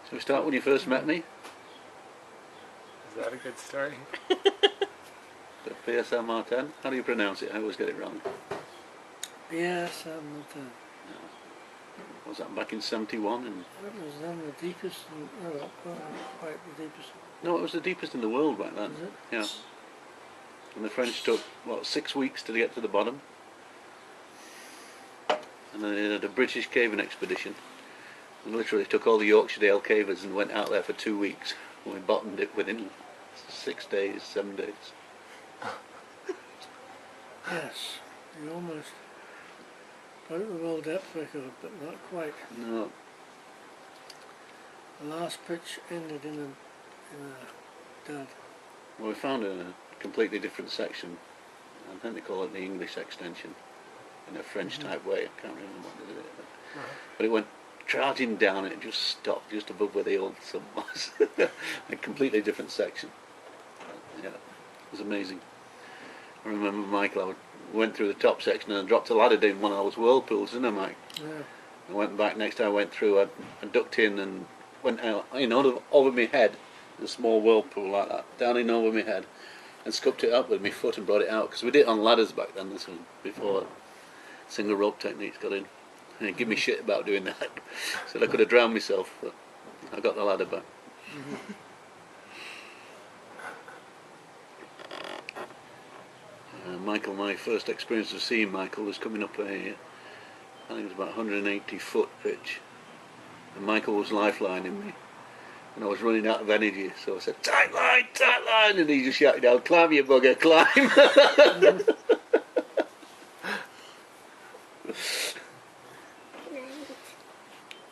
So we start when you first met me. Is that a good story? The PSL Martin. How do you pronounce it? I always get it wrong. PSL Martin. Was that back in '71? And That was then the deepest, no, not quite the deepest. no, it was the deepest in the world back then. Was it? Yeah. And the French took, what, 6 weeks to get to the bottom. And then they had a British caving expedition. And literally took all the Yorkshire Dale cavers and went out there for 2 weeks. And we bottomed it within 6 days, 7 days. Yes, you almost broke the world depth record, but not quite. No. The last pitch ended in a dud. Well, we found a completely different section. I think they call it the English extension. In a French type way. I can't remember what they did it. But it went charging down and it just stopped just above where the old sub was. A completely different section. Yeah, it was amazing. I remember Michael, I went through the top section and I dropped a ladder down one of those whirlpools, didn't I, Mike? Yeah. I went back, next time I went through, I ducked in and went out, you know, over my head, a small whirlpool like that, down in over my head, and scooped it up with my foot and brought it out, because we did it on ladders back then. This was before single rope techniques got in. And he gave me shit about doing that. Said I could have drowned myself, but I got the ladder back. Michael, my first experience of seeing Michael was coming up a, I think it was about 180 foot pitch. And Michael was lifelining me. And I was running out of energy, so I said, tight line, and he just shouted out, climb you bugger, climb.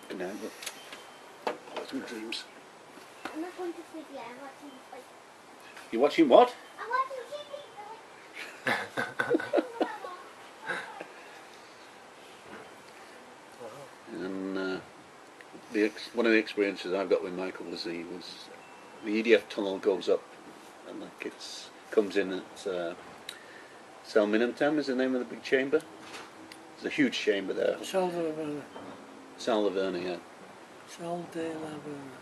Good night, but that's my dreams. I'm not going to sleep yet, I'm watching like... You watching what? I'm watching TV! And one of the experiences I've got with Michael was the EDF tunnel goes up and it comes in at Salminentam is the name of the big chamber. There's a huge chamber there. Sal de Laverna. Sal Laverna, yeah. Sal de Laverna.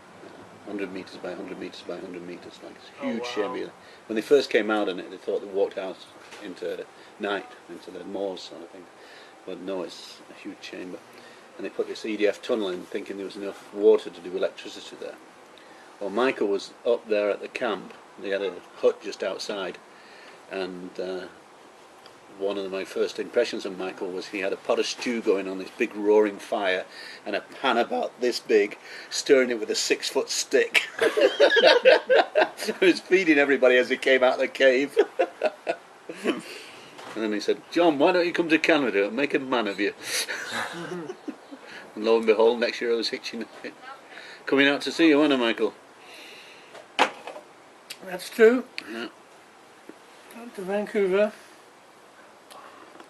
100 metres by 100 metres by 100 metres, like it's a huge wow. chamber. When they first came out in it, they thought they walked out into night, into the moors sort of thing. But no, it's a huge chamber. And they put this EDF tunnel in thinking there was enough water to do electricity there. Well, Michael was up there at the camp. They had a hut just outside, and one of my first impressions of Michael was he had a pot of stew going on, this big roaring fire, and a pan about this big, stirring it with a 6-foot stick. He was feeding everybody as he came out of the cave. And then he said, John, why don't you come to Canada and make a man of you? And lo and behold, next year I was coming out to see you, wasn't I, Michael? That's true. Yeah. Up to Vancouver.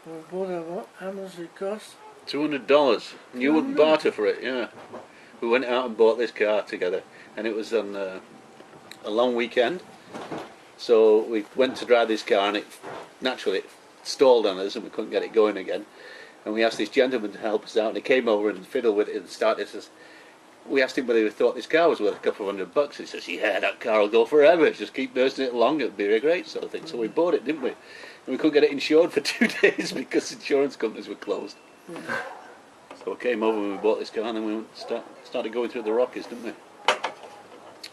We bought how much did it cost? $200. And you wouldn't barter for it, yeah. We went out and bought this car together, and it was on a long weekend. So we went to drive this car, and it stalled on us, and we couldn't get it going again. And we asked this gentleman to help us out, and he came over and fiddled with it and started. We asked him whether he thought this car was worth a couple of $100. He says, yeah, that car will go forever. Just keep nursing it along, it'll be a great sort of thing. So we bought it, didn't we? And we couldn't get it insured for 2 days because insurance companies were closed. So we came over and we bought this car, and then we started going through the Rockies, didn't we?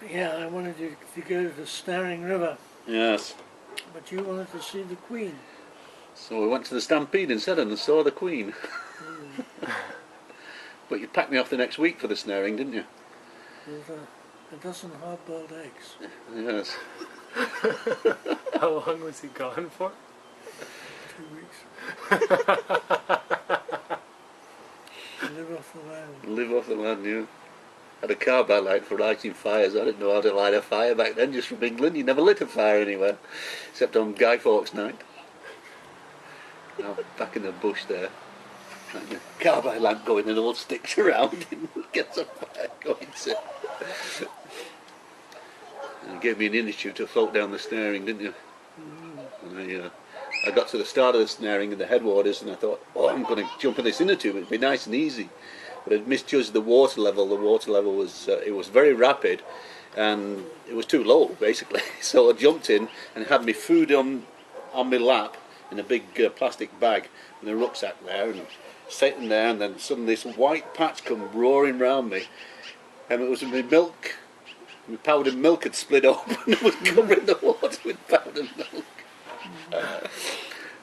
Yeah, I wanted you to go to the Staring River. Yes. But you wanted to see the Queen. So we went to the Stampede instead and saw the Queen. But you packed me off the next week for the snaring, didn't you? With a dozen hard-boiled eggs. Yes. How long was he gone for? 2 weeks. Live off the land. Live off the land, yeah. Had a carbide light for lighting fires. I didn't know how to light a fire back then, just from England. You never lit a fire anywhere, except on Guy Fawkes night. Now, back in the bush there, like the carbide lamp going and all sticks around and gets a fire going. So. And it gave me an initiative to float down the snaring, didn't you? And I got to the start of the snaring in the headwaters, and I thought, oh, I'm going to jump in this inner tube, it'd be nice and easy. but I'd misjudged the water level. The water level was it was very rapid, and it was too low basically. So I jumped in and had my food on my lap in a big plastic bag with a rucksack there, and sitting there, and then suddenly this white patch come roaring round me, and it was my milk. My powdered milk had split open and it was covering the water with powdered milk.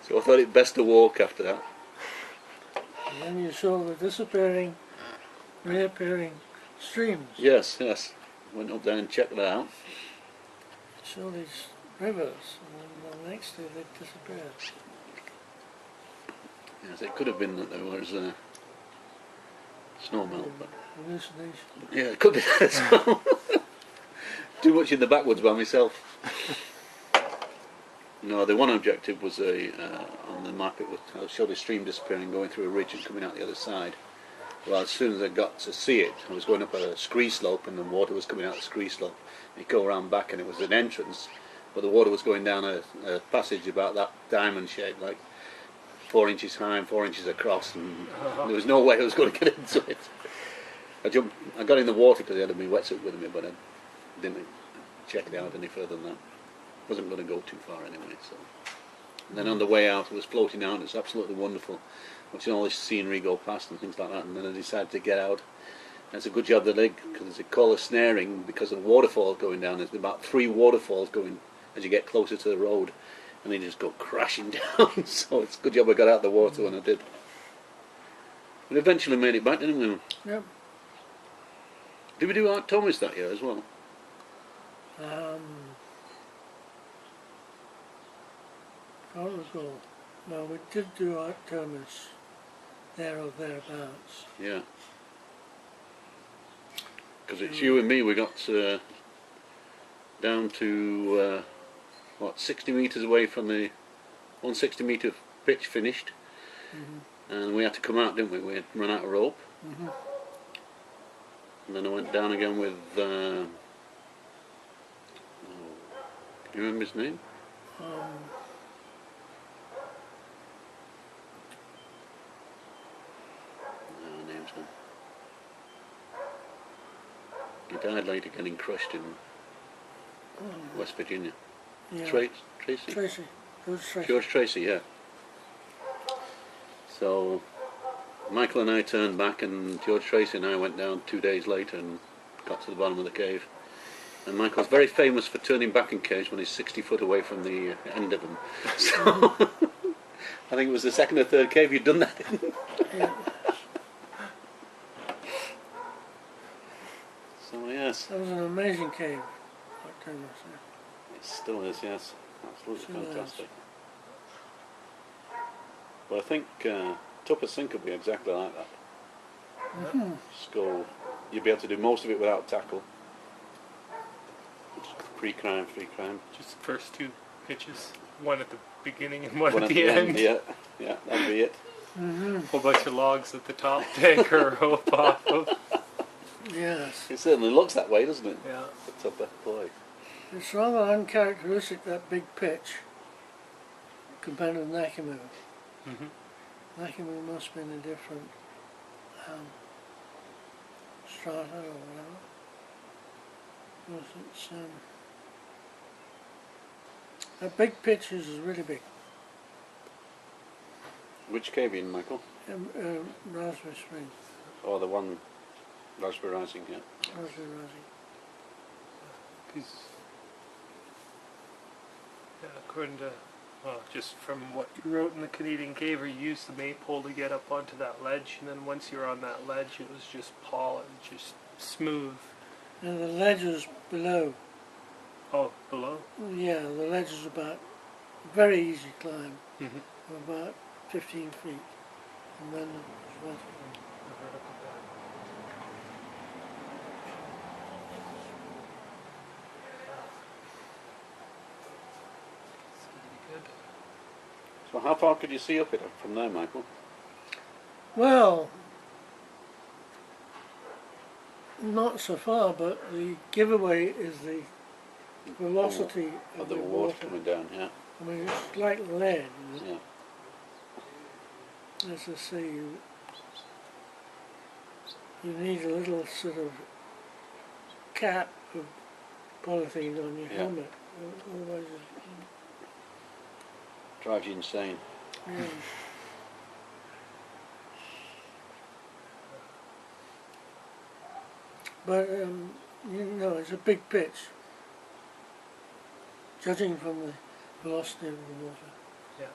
So I thought it best to walk after that. And then you saw the disappearing, reappearing streams. Yes, yes. Went up there and checked that out. Saw these rivers, and then the next day they disappeared. Yes, it could have been that there was snow melt, but Hallucination. yeah, it could be that as well. Too much in the backwoods by myself. No, the one objective was on the map. It showed a stream disappearing, going through a ridge and coming out the other side. Well, as soon as I got to see it, I was going up a scree slope, and the water was coming out the scree slope. You go around back, and it was an entrance, but the water was going down a passage about that diamond shape, like 4 inches high and 4 inches across, and there was no way I was going to get into it. I got in the water because I had my wetsuit with me, but I didn't check it out any further than that. Wasn't going to go too far anyway. So, and then on the way out, it was floating out. It's absolutely wonderful, watching all this scenery go past and things like that. And then I decided to get out. And it's a good job that because there's a call of snaring because of the waterfalls going down. There's about 3 waterfalls going as you get closer to the road, and they just go crashing down. So it's a good job I got out of the water when I did. We eventually made it back, didn't we? Yep. Did we do Art Thomas that year as well? Can't recall. No, we did do Art Thomas there or thereabouts. Yeah. Because it's you and me, we got down to, 60 metres away from the 160 metre pitch finished. And we had to come out, didn't we? We had run out of rope. And then I went down again with, can you remember his name? No, name's gone. He died later getting crushed in West Virginia. Yeah. Tracy? Tracy. George Tracy. George Tracy, yeah. So Michael and I turned back, and George Tracy and I went down 2 days later and got to the bottom of the cave. And Michael's very famous for turning back in caves when he's 60 foot away from the end of them. So I think it was the second or third cave you'd done that in. Yeah. So yes, That was an amazing cave, Art Thomas. it still is, yes. Absolutely Still is. fantastic. But I think Tupper Sink will be exactly like that. Just go, you'll be able to do most of it without tackle. Pre-crime, free-crime. Just the first 2 pitches. One at the beginning and one One at the end. Yeah, that'd be it. Whole bunch of logs at the top to anchor a rope off of. Yes. It certainly looks that way, doesn't it? Yeah. The Tupper boy. It's rather uncharacteristic, that big pitch, compared to Nakimu. Nakimu must have been a different strata or whatever. Because it's, that big pitch is really big. Which cave in, Michael? Raspberry Spring. Oh, the one, Raspberry Rising, yeah. Raspberry Rising. Yeah, according to, well, just from what you wrote in the Canadian Caver, you used the maypole to get up onto that ledge, and then once you were on that ledge, it was just pollen, just smooth. And the ledge was below. Oh, below? Yeah, the ledge is about very easy climb, Mm-hmm. about 15 feet, and then it was water. So how far could you see up it from there, Michael? Well, not so far, but the giveaway is the velocity Of the water coming down, yeah. I mean, it's like lead. Isn't it? Yeah. As I say, you need a little sort of cap of polythene on your Yeah. helmet, otherwise Drives you insane. yeah. But you know, it's a big pitch, judging from the velocity of the water. Yeah.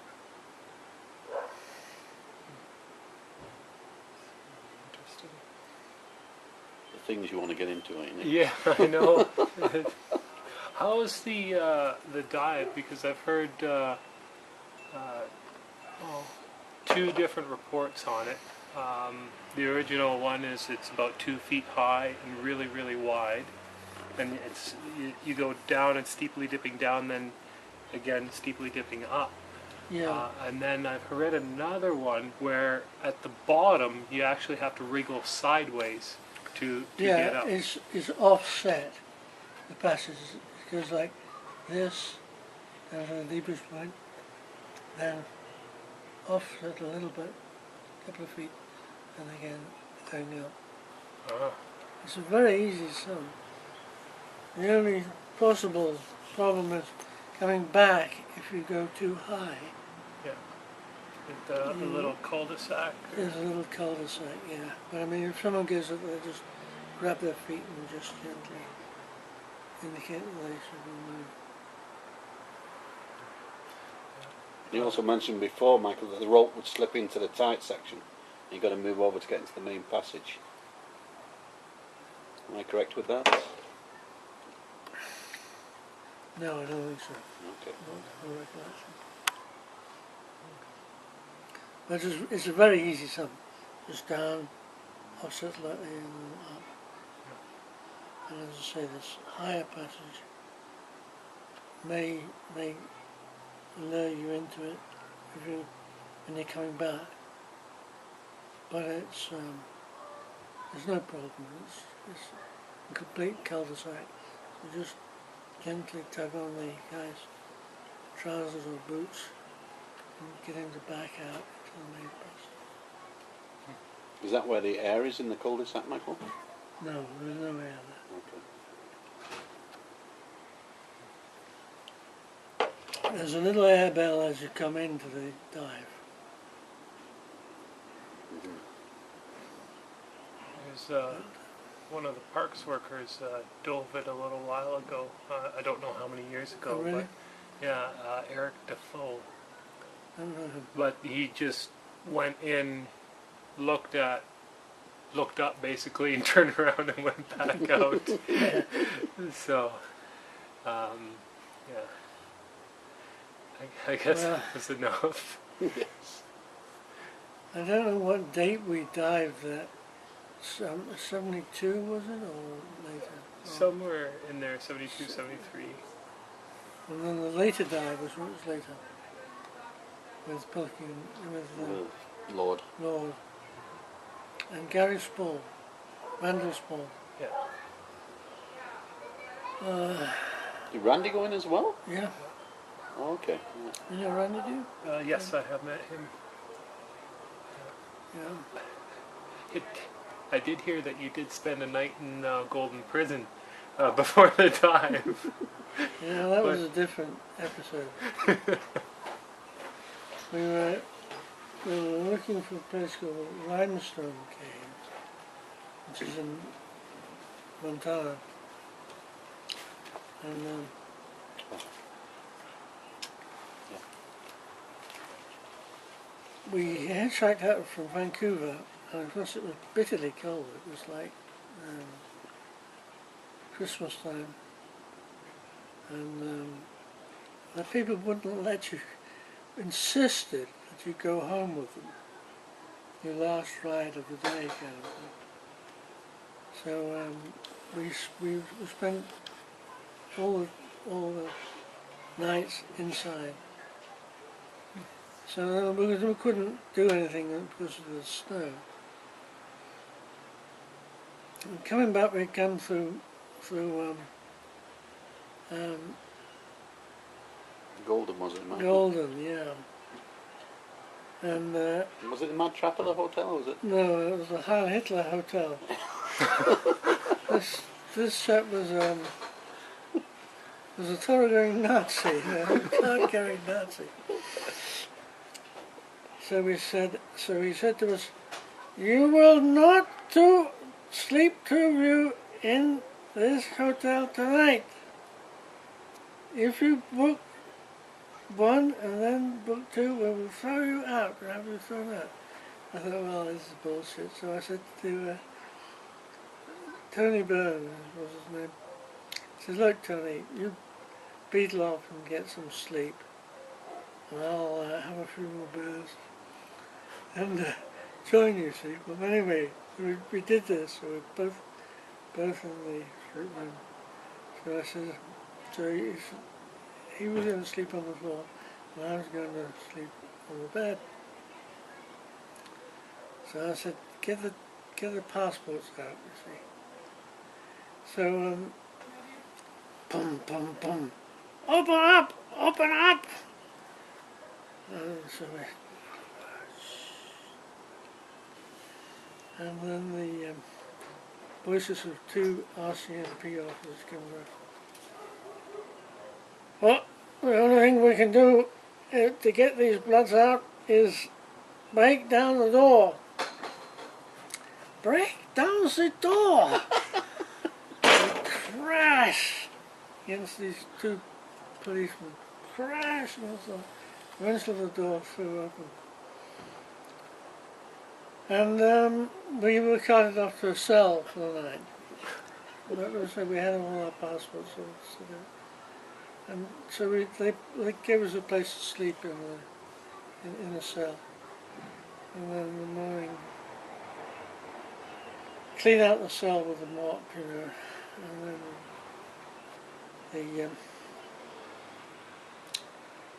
Interesting. The things you want to get into, ain't it? Yeah, I know. How's the dive? Because I've heard two different reports on it. The original one is it's about 2 feet high and really, really wide, and it's you go down and steeply dipping down, then again steeply dipping up. Yeah, And then I've read another one where at the bottom you actually have to wriggle sideways to get yeah, up. it's offset. The passage goes like this, down to the deepest point, then offset a little bit, a couple of feet, and again going up. Ah, It's a very easy sum. The only possible problem is coming back if you go too high. yeah. With a little cul-de-sac. There's a little cul-de-sac, yeah. But I mean, if someone goes up there, just grab their feet and just gently indicate that they should be moved. You also mentioned before, Michael, that the rope would slip into the tight section. You've got to move over to get into the main passage. Am I correct with that? No, I don't think so. Okay. No recollection. But it's a very easy sum. Just down, offset slightly, and then up. And as I say, this higher passage may lure you into it when you're coming back. But it's there's no problem. It's a complete cul-de-sac. So just gently tug on the guy's trousers or boots and get him to back out to the main bus. Is that where the air is in the cul-de-sac, Michael? No, there's no air there. Okay. There's a little air bell as you come into the dive. There's one of the parks workers dove it a little while ago. I don't know how many years ago, Oh, really? but yeah, Eric Defoe. I don't know who. But he just went in, looked up basically, and turned around and went back out. So, yeah. I guess Well, that was enough. Yes. I don't know what date we dived at. 72 was it, or later? Somewhere in there, 72, 73. And then the later dive was later. With Pilkin, with Lord. Lord. And Gary Spall. Randall Spall. Yeah. Did Randy go in as well? Yeah. Oh, okay. You know Randy, do you? Yes, I have met him. Yeah. I did hear that you did spend a night in Golden Prison before the dive. Yeah, that was a different episode. we were looking for a place called Limestone Cave, which is in Montana. And we hitchhiked out from Vancouver, and of course it was bitterly cold. It was like Christmas time. And the people wouldn't let you, insisted that you go home with them. Your last ride of the day kind of thing. So we spent all the nights inside. So we couldn't do anything because of the snow. And coming back, we come through Golden, was it, Michael? Golden, yeah. And Was it the Mad Traveller Hotel, or was it? no, it was the Heil Hitler Hotel. this chap was a thoroughgoing Nazi, a card-carrying Nazi. So he said to us, "You will not sleep two of you in this hotel tonight. If you book one and then book two, we will throw you out and have you thrown out." I thought, well, this is bullshit. So I said to Tony Byrne, was his name, I said, "Look, Tony, you beetle off and get some sleep, and I'll have a few more beers and join you, see." Well, anyway, we did this. So we were both in the room. So I said, he was going to sleep on the floor, and I was going to sleep on the bed. So I said, get the passports out, you see. So, boom, boom, boom. Open up! Open up! And so and then the voices of two RCMP officers came over. "Well, the only thing we can do to get these bloods out is break down the door." Break down the door! And crash against these two policemen. Crash against the door. Eventually the door flew open. And we were carted off to a cell for the night. That was, we had all our passports. And so they gave us a place to sleep in a cell. And then in the morning, clean out the cell with a mop, you know. And then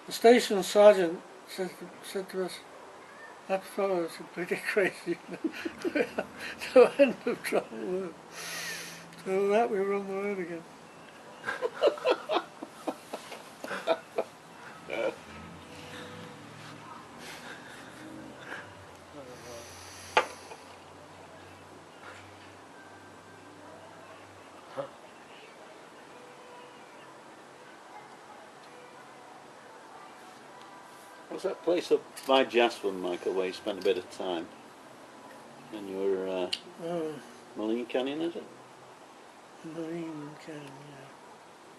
the station sergeant said to us, "That fellow is pretty crazy. No end of trouble with him." So with that we were on the road again. What's that place up by Jasper, Michael, where you spent a bit of time? And you were Moline Canyon, is it? Marine Canyon, yeah.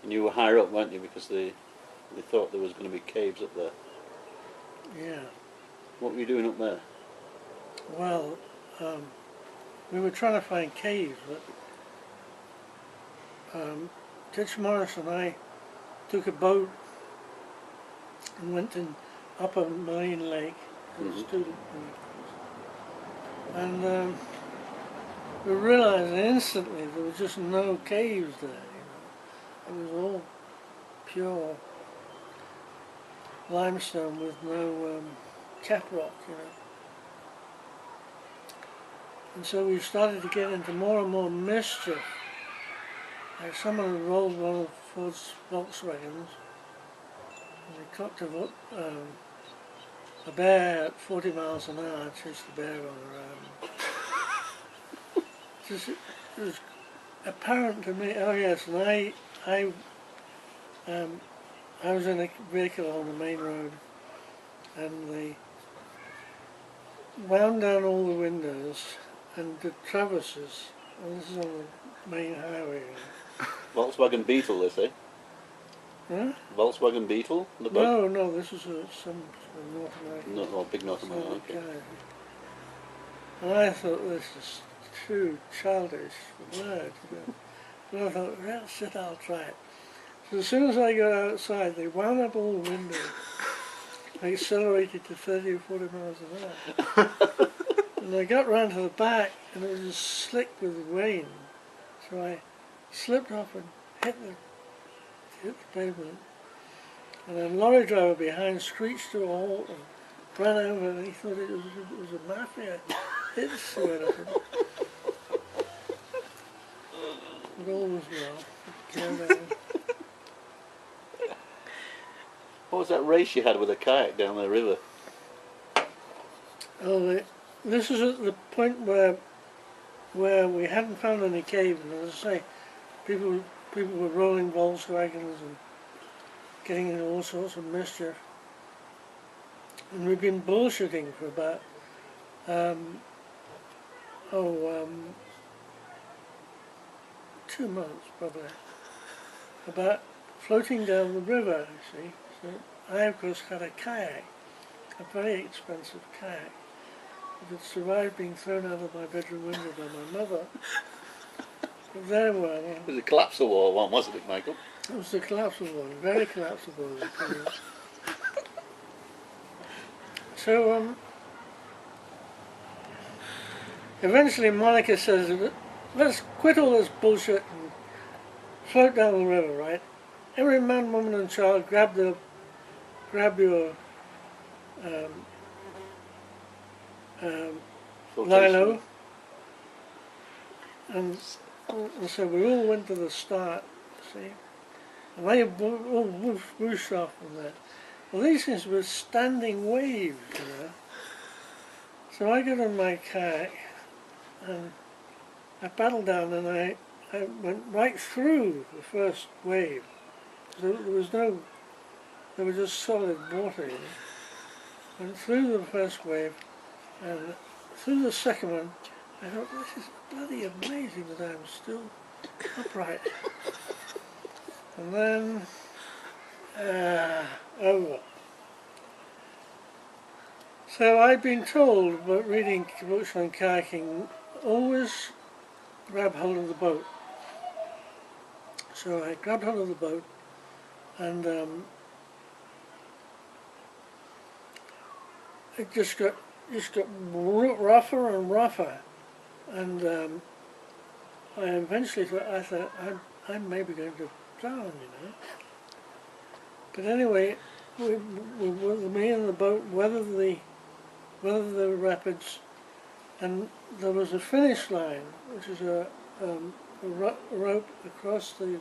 And you were higher up, weren't you? Because they thought there was going to be caves up there. Yeah. What were you doing up there? Well, we were trying to find caves, but Titch Morris and I took a boat and went in Upper Marine Lake. And we realized instantly there was just no caves there. You know, it was all pure limestone with no cap rock. You know. And so we started to get into more and more mischief. Like someone had rolled one of Ford's Volkswagens, and they cocked a bear at 40 miles an hour, chased the bear on the road. It was apparent to me. Oh yes, and I was in a vehicle on the main road, and they wound down all the windows and did traverses. And this is on the main highway. Volkswagen Beetle, they say. Huh? Volkswagen Beetle? The boat? No, this was some North American. No, big North American. Okay. And I thought this is too childish for words. You know. But I thought, well, shit, I'll try it. So as soon as I got outside, they wound up all the windows. I accelerated to 30 or 40 miles an hour. And I got round to the back, and it was just slick with rain. So I slipped off and hit the pavement. And then a lorry driver behind screeched to a halt and ran over, and he thought it was a mafia hit or anything. But all was well. What was that race you had with a kayak down the river? Oh, this is at the point where we hadn't found any cave, and as I say, people were rolling Volkswagens and getting into all sorts of mischief. And we've been bullshitting for about, 2 months probably, about floating down the river, you see. So I, of course, had a kayak, a very expensive kayak, that had survived being thrown out of my bedroom window by my mother. But there were. It was a collapsible one, wasn't it, Michael? It was the collapsible one, very collapsible. As I tell you. So eventually Monica says, let's quit all this bullshit and float down the river, right? Every man, woman and child grab your lilo, and so we all went to the start, see, and they all whooshed off from there. Well, these things were standing waves, you know. So I got on my kayak and I paddled down, and I went right through the first wave. So there was just solid water, you know. Went through the first wave and through the second one. I thought, this is bloody amazing that I'm still upright. And then over. So I'd been told about reading books on kayaking, always grab hold of the boat. So I grabbed hold of the boat, and it just got rougher and rougher, and I eventually thought I'm maybe going to drown, you know. But anyway, me and the boat weathered the rapids, and there was a finish line, which is a rope across the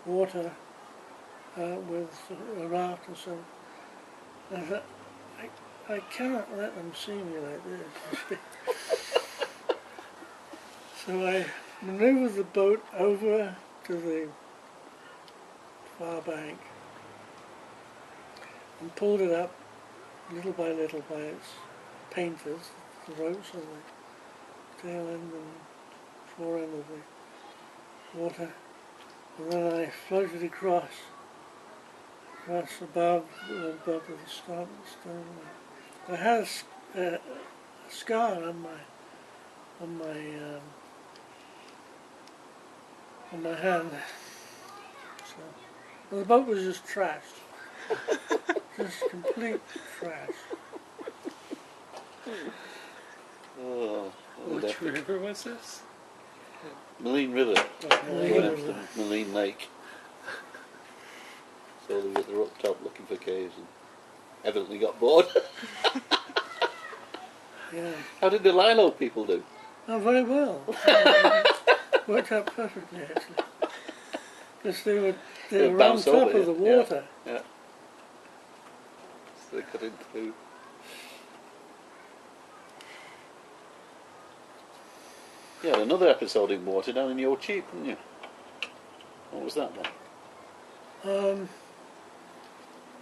water with a raft or so. And I thought, I cannot let them see me like this. So I manoeuvred the boat over to the far bank and pulled it up little by its painters, the ropes on the tail end and fore end of the water, and then I floated across above the stone. I had a scar on my hand. So the boat was just trashed, just complete trash. Oh, Which river was this? Moline River. Moline Going River. after Moline Lake. So they're up top looking for caves and evidently got bored. Yeah. How did the Lilo people do? Oh, very well. Worked out perfectly, actually. Because they were on bounced top over, of the water. Yeah. So they couldn't do. You had another episode in water down in Yo Cheap, didn't you? What was that then?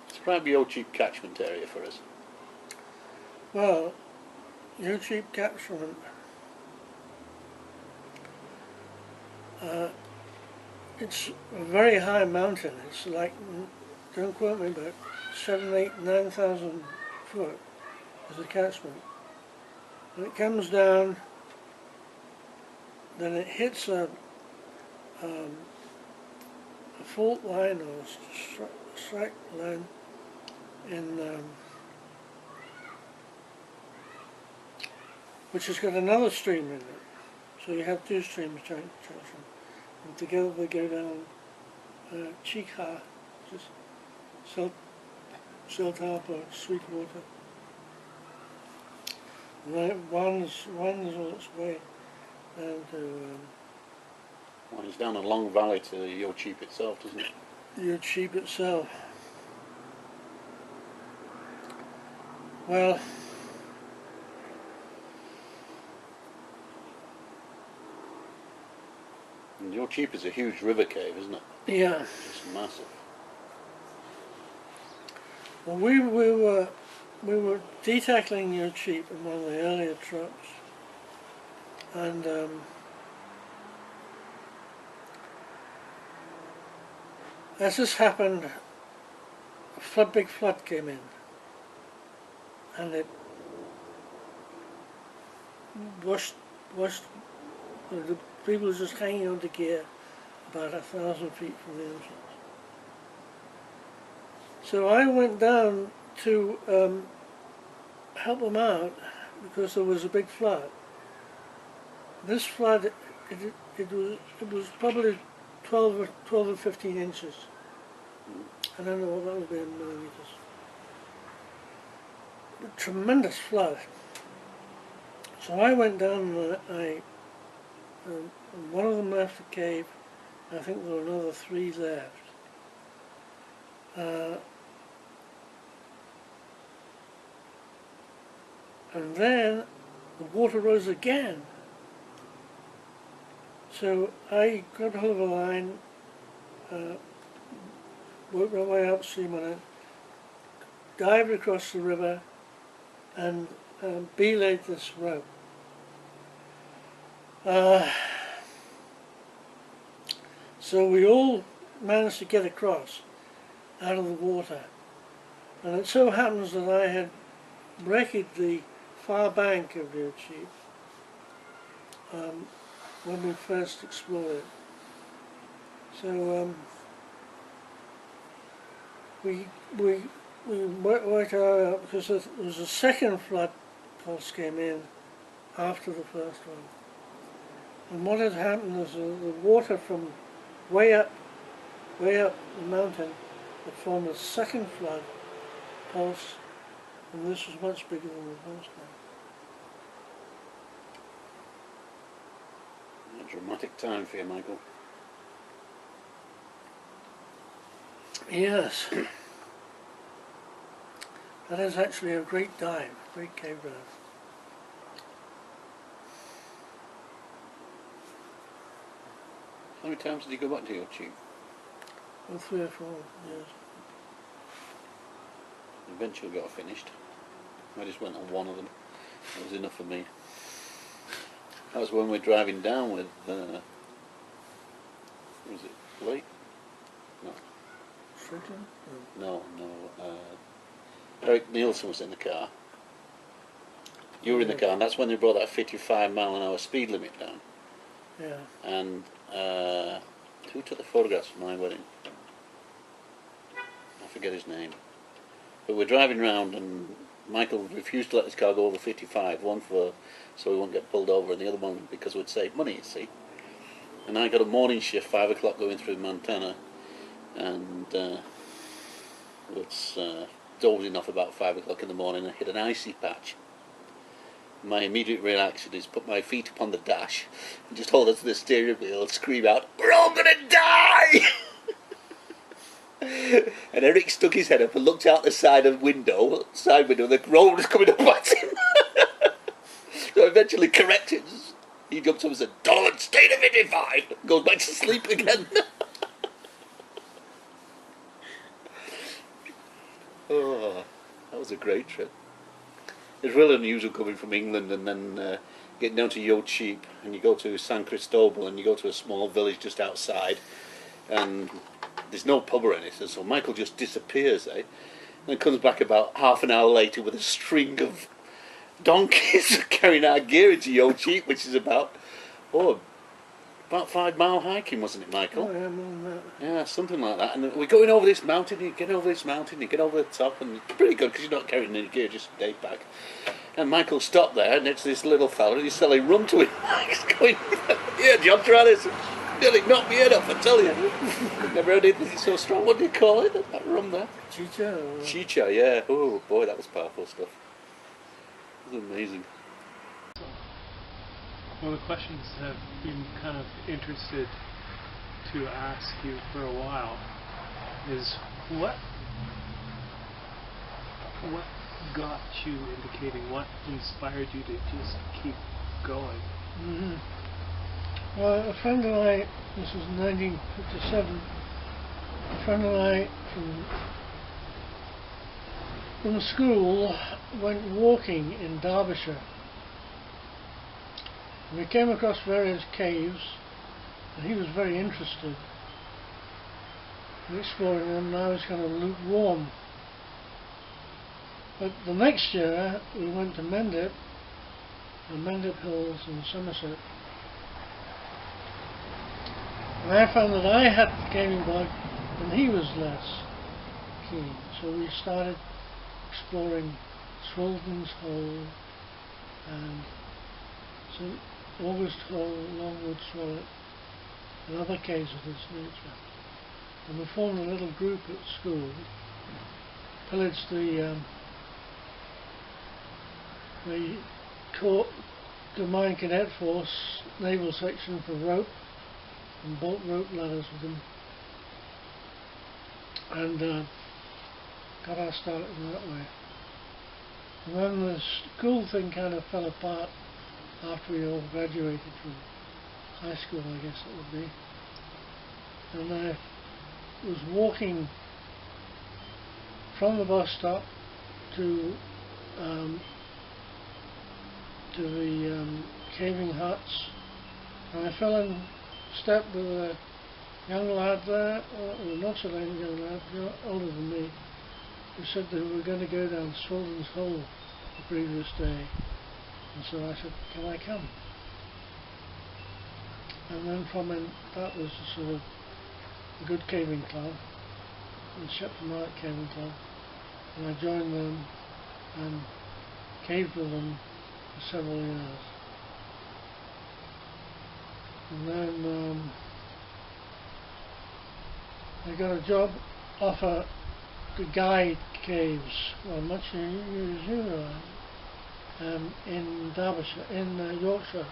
Describe Yo Cheap catchment area for us. Well, Yo Cheap catchment. It's a very high mountain. It's like, don't quote me, but 7,000, 8,000, 9,000 foot is the catchment. And it comes down, then it hits a fault line or strike line in which has got another stream in it. So you have two streams junction, and together they go down Chikha, just salt or sweet water. And then it winds all its way down to Well, it's down a long valley to Yo Cheap itself, doesn't it? Yo Cheap itself. Well, And your Cheap is a huge river cave, isn't it? Yeah. It's massive. Well, we were detackling your Cheap in one of the earlier trips, and as this happened, a big flood came in, and it washed. The people were just hanging on to gear about 1,000 feet from the entrance. So I went down to help them out because there was a big flood. This flood, it was probably 12 or 15 inches. I don't know what that would be in millimeters. A tremendous flood. So I went down and one of them left the cave. I think there were another 3 left. And then the water rose again. So I grabbed hold of a line, worked my way upstream on it, dived across the river, and belayed this rope. So we all managed to get across out of the water, and it so happens that I had wrecked the far bank of the Cheap when we first explored it. So we worked out because there was a second flood pulse came in after the first one. And what had happened was the water from way up the mountain had formed a second flood pulse, and this was much bigger than the first one. A dramatic time for you, Michael. Yes. That is actually a great dive, great cave dive. How many times did you go back to your Cheap? Well, 3 or 4 years. Eventually got finished. I just went on one of them. That was enough for me. That was when we were driving down with, was it Blake? No. Strickland? No. Eric Nielsen was in the car. You were in the car, and that's when they brought that 55-mile-an-hour speed limit down. Yeah. And who took the photographs for my wedding? I forget his name. But we're driving around, and Michael refused to let his car go over 55. One for so he won't get pulled over, and the other one because we'd save money, you see. And I got a morning shift, 5 o'clock, going through Montana, and it's dozing off about 5 o'clock in the morning. I hit an icy patch. My immediate reaction is put my feet upon the dash and just hold onto the steering wheel and scream out, "We're all gonna die!" And Eric stuck his head up and looked out the side window, the road was coming up at him. So I eventually corrected. He jumps up and said, "Donovan, stay to 55!" Goes back to sleep again. Oh, that was a great trip. It's really unusual coming from England and then getting down to Yo Cheap, and you go to San Cristobal and you go to a small village just outside, and there's no pub or anything, so Michael just disappears, and comes back about half an hour later with a string of donkeys carrying our gear into Yo Cheap, which is about 5 mile hiking, wasn't it, Michael? Oh, yeah, more than that. Yeah, something like that. And we're going over this mountain, you get over this mountain, you get over the top, and it's pretty good because you're not carrying any gear, just a day pack. And Michael stopped there next to this little fella, and he's selling rum to him. He's going, "Yeah, John, try this." Nearly knocked me head off, I tell you. Never heard anything so strong. What do you call it, that rum there? Chicha? Chicha, yeah. Oh boy, that was powerful stuff. It was amazing. One of the questions I've been kind of interested to ask you for a while is what got you indicating, what inspired you to just keep going? Mm-hmm. Well, a friend and I, this was 1957, a friend and I from school went walking in Derbyshire. We came across various caves, and he was very interested in exploring them, and I was kind of lukewarm. But the next year we went to Mendip, the Mendip Hills in Somerset, and I found that I had the caving bug and he was less keen. So we started exploring Swilden's Hole and St. August Hole, Longwood Swallow, and other caves of this nature. And we formed a little group at school, pillaged the Mine Cadet Force Naval Section for rope and bolt rope ladders with them, and got our start in that way. And then the school thing kind of fell apart after we all graduated from high school, I guess it would be. And I was walking from the bus stop to the caving huts, and I fell in step with a young lad there, or not so young lad, older than me, who said that we were going to go down Swilden's Hole the previous day. And so I said, can I come? And then from him, that was a sort of a good caving club, the Shepton Art Caving Club, and I joined them and caved with them for several years. And then I got a job offer to guide caves, well, much as you know, in Derbyshire, in Yorkshire.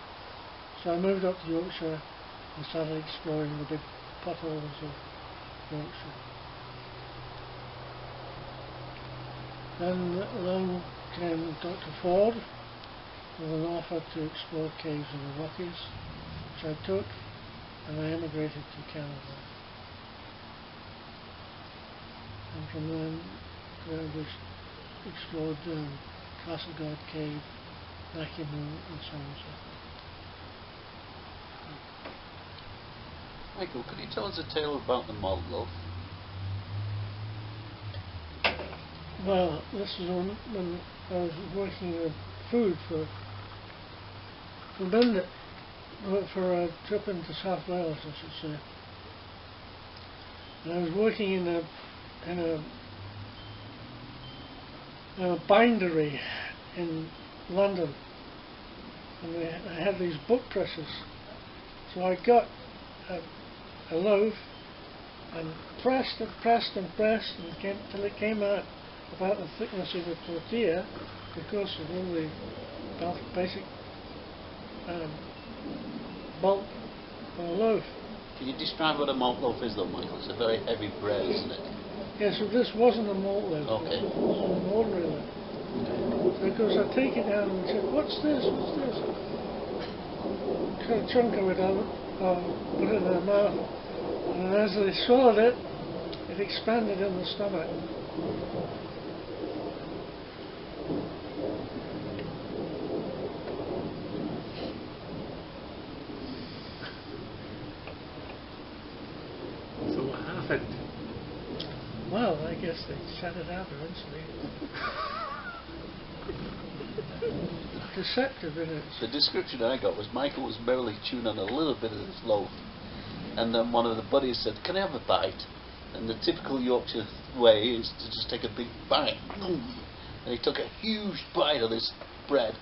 So I moved up to Yorkshire and started exploring the big potholes of Yorkshire. Then along came Dr. Ford with an offer to explore caves in the Rockies, which I took, and I emigrated to Canada. And from then we explored Castleguard Cave, Lackey Moor and Somerset. Michael, could you tell us a tale about the malt loaf? Well, this was when I was working in food for Bennett, for a trip into South Wales, I should say. And I was working in a bindery in London, and I had these book presses. So I got a loaf and pressed and pressed and pressed until it came out about the thickness of a tortilla, because of all the basic bulk of a loaf. Can you describe what a malt loaf is, though, Michael? It's a very heavy bread, isn't it? Yeah, so this wasn't a malt loaf. Okay. This was an ordinary loaf. So of course I take it down and say, what's this? What's this? Cut a chunk of it out, put it in their mouth, and as they swallowed it, it expanded in the stomach. So what happened? Well, I guess they shut it out eventually. Deceptive, isn't it? The description I got was Michael was merrily chewing on a little bit of this loaf, and then one of the buddies said, "Can I have a bite?" And the typical Yorkshire way is to just take a big bite. And he took a huge bite of this bread,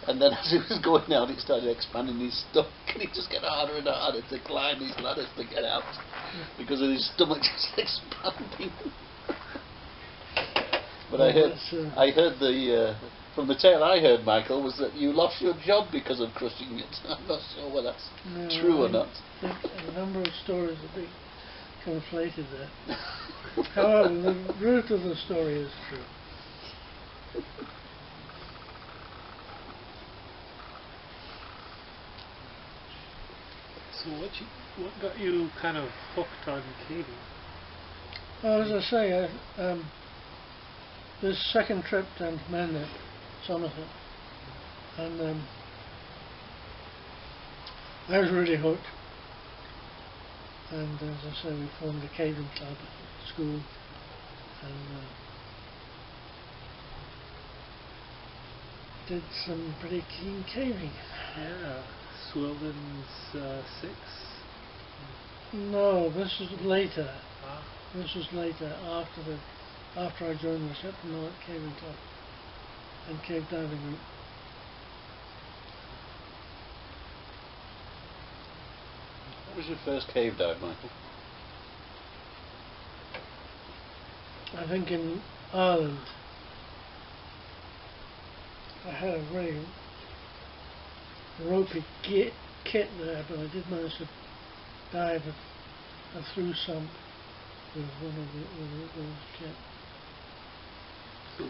and then as he was going out, it started expanding his stomach, and he just get harder and harder to climb these ladders to get out because of his stomach just expanding. But I heard from the tale I heard, Michael, was that you lost your job because of crushing it. I'm not sure whether that's true or not. I think a number of stories are being conflated there. However, the root of the story is true. So what got you kind of hooked on caving? Well, as I say, this second trip down to Mendip, Somerset, and I was really hooked. And as I say, we formed a caving club at school, and did some pretty keen caving. Yeah, Swilden's 6. No, this was later. Ah. This was later, after I joined the Shepton North Caving Club and Cave Diving Group. What was your first cave dive, Michael? I think in Ireland. I had a very ropey kit there, but I did manage to dive through some with one of those kit. So,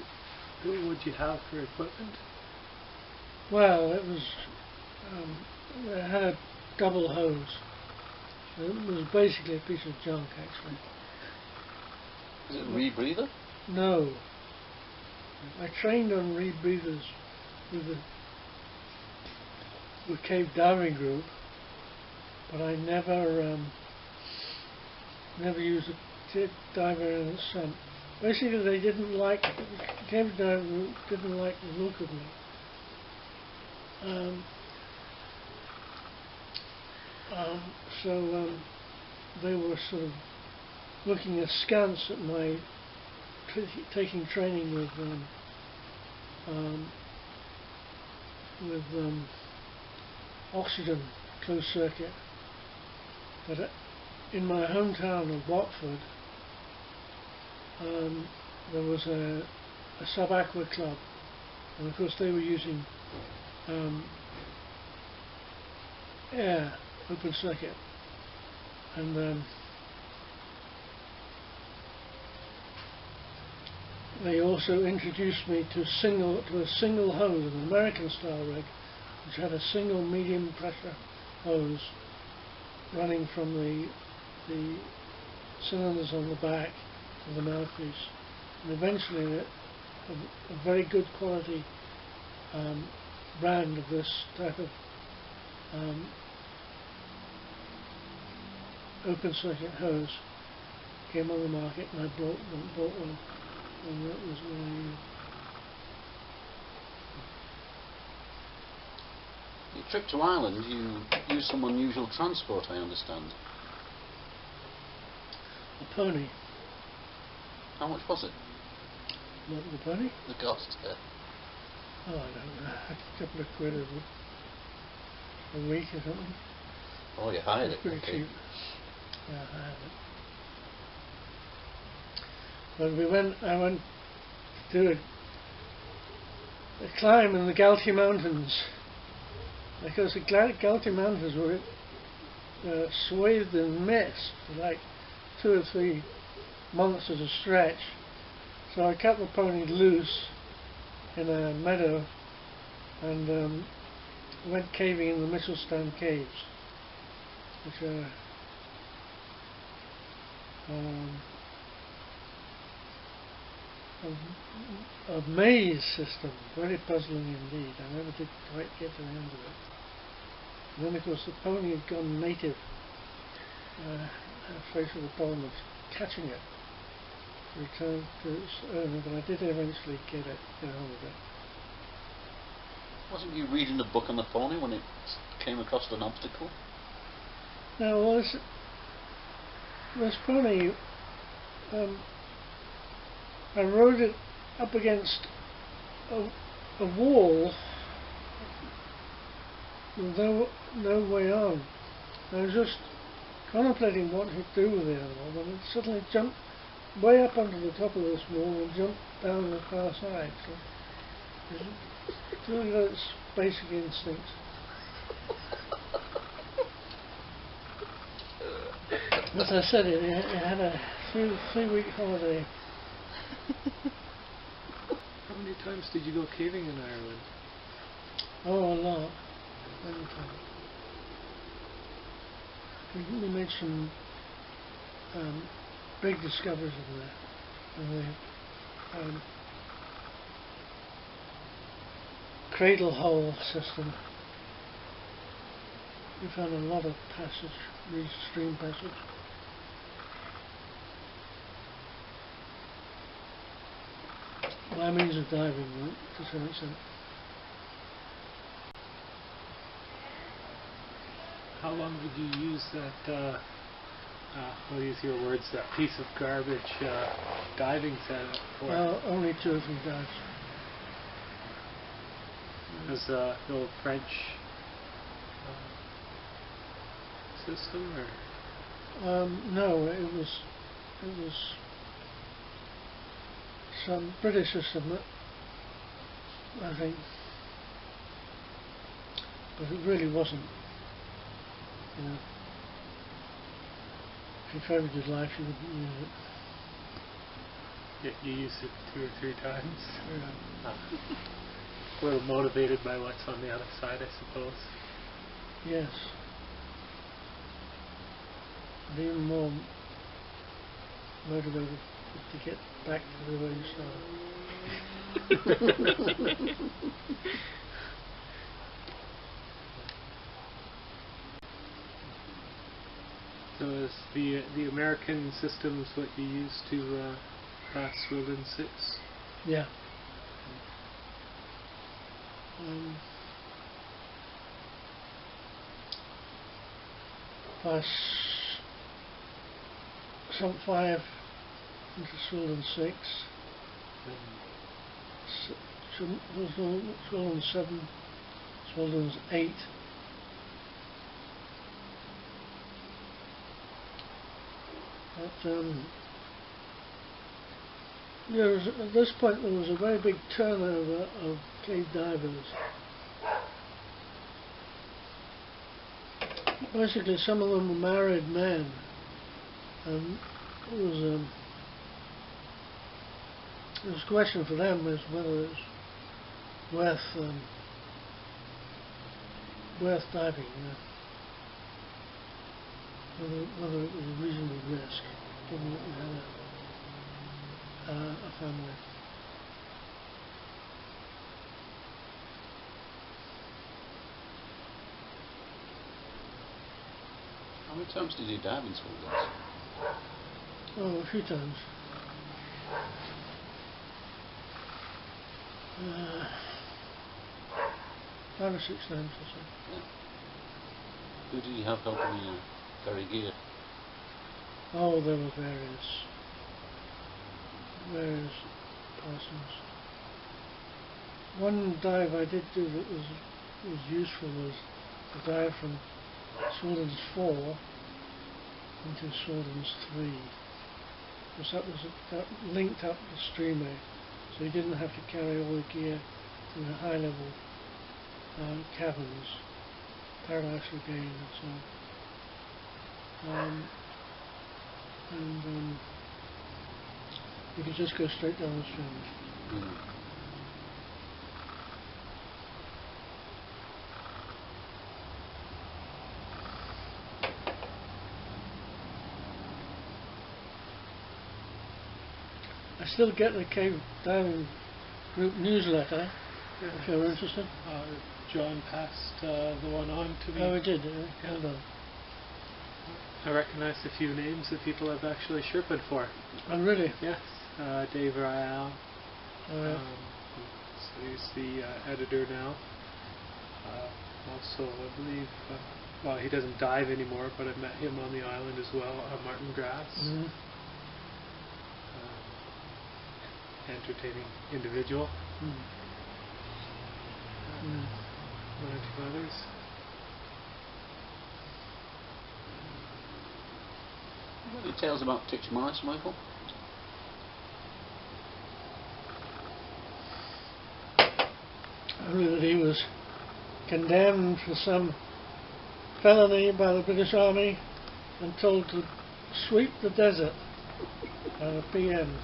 what would you have for equipment? Well, it was it had a double hose. It was basically a piece of junk, actually. Is it a rebreather? No. I trained on rebreathers with the Cave Diving Group, but I never used a diver in its sun. Basically, they didn't like the Cave Diving Group didn't like the look of me. So they were sort of looking askance at my taking training with oxygen closed circuit. But in my hometown of Watford, there was a sub-aqua club, and of course they were using air, open circuit, and they also introduced me to a single hose, an American style rig, which had a single medium pressure hose running from the cylinders on the back to the mouthpiece, and eventually a very good quality brand of this type of open circuit hose came on the market, and I bought one, and that was what I used. Your trip to Ireland, you used some unusual transport, I understand. A pony. How much was it? What, the pony? The cost, yeah. Oh, I don't know, a couple of quid a week or something. Oh, you hired it. Pretty Okay. cheap. Yeah, I had it. But I went to do a climb in the Galtee Mountains, because the Galtee Mountains were swathed in mist for like 2 or 3 months at a stretch. So I cut the pony loose in a meadow and went caving in the Mitchelstown Caves, which are a maze system, very puzzling indeed. I never did quite get to the end of it. And then of course the pony had gone native, faced with the problem of catching it, returned to its owner, but I did eventually get hold of it. Wasn't you reading a book on the pony when it came across an obstacle? Now, well, this pony, I rode it up against a wall with no way on. I was just contemplating what to do with the animal when it suddenly jumped way up onto the top of this wall and jumped down the far side. So it really got its basic instincts. As I said, it had a 3-week holiday. How many times did you go caving in Ireland? Oh, a lot. Many times. they made some big discoveries over there. And the cradle hole system. We found a lot of passage, stream passage. By means of diving, right, to some extent. How long did you use that, I'll use your words, that piece of garbage diving setup for? Only 2 or 3 dives. As the old French system, or? No, it was some British system that I think, but it really wasn't. You know, if you favoured your life, you wouldn't use it. Yet you used it 2 or 3 times. Yeah. A little motivated by what's on the other side, I suppose. Yes. And even more motivated to get back to the way you started. So is the American systems what you used to pass Wildern 6? Yeah. Pass sump 5 into Swollen 6. Swollen 7. Swollen's 8. But at this point there was a very big turnover of cave divers. Basically, some of them were married men, and it was a question for them as whether it's worth diving. Whether it was a reasonable risk, given that we had a family. How many times did you dive in Swindons? Oh, a few times. 5 or 6 times or so. Yeah. Who did you have helping you carry gear? Oh, there were various persons. One dive I did do that was useful was the dive from Swordens 4 into Swordens 3. Because that linked up the streamer, so you didn't have to carry all the gear to the high level caverns, Paradise Regain and so on. And you could just go straight down the stream. Mm. I still get the Cave Diving Group newsletter, if you're interested. John passed the one on to me. Oh, I did, well done. I recognized a few names of people I've actually Sherpa'd for. Oh, really? Yes, Dave Ryle. Yeah. So he's the editor now. Also, I believe, well, he doesn't dive anymore, but I've met him on the island as well. Martin Grass. Mm-hmm. Entertaining individual. One or two others. Any tales about Titch Mice, Michael? Only that he was condemned for some felony by the British Army and told to sweep the desert by the PM.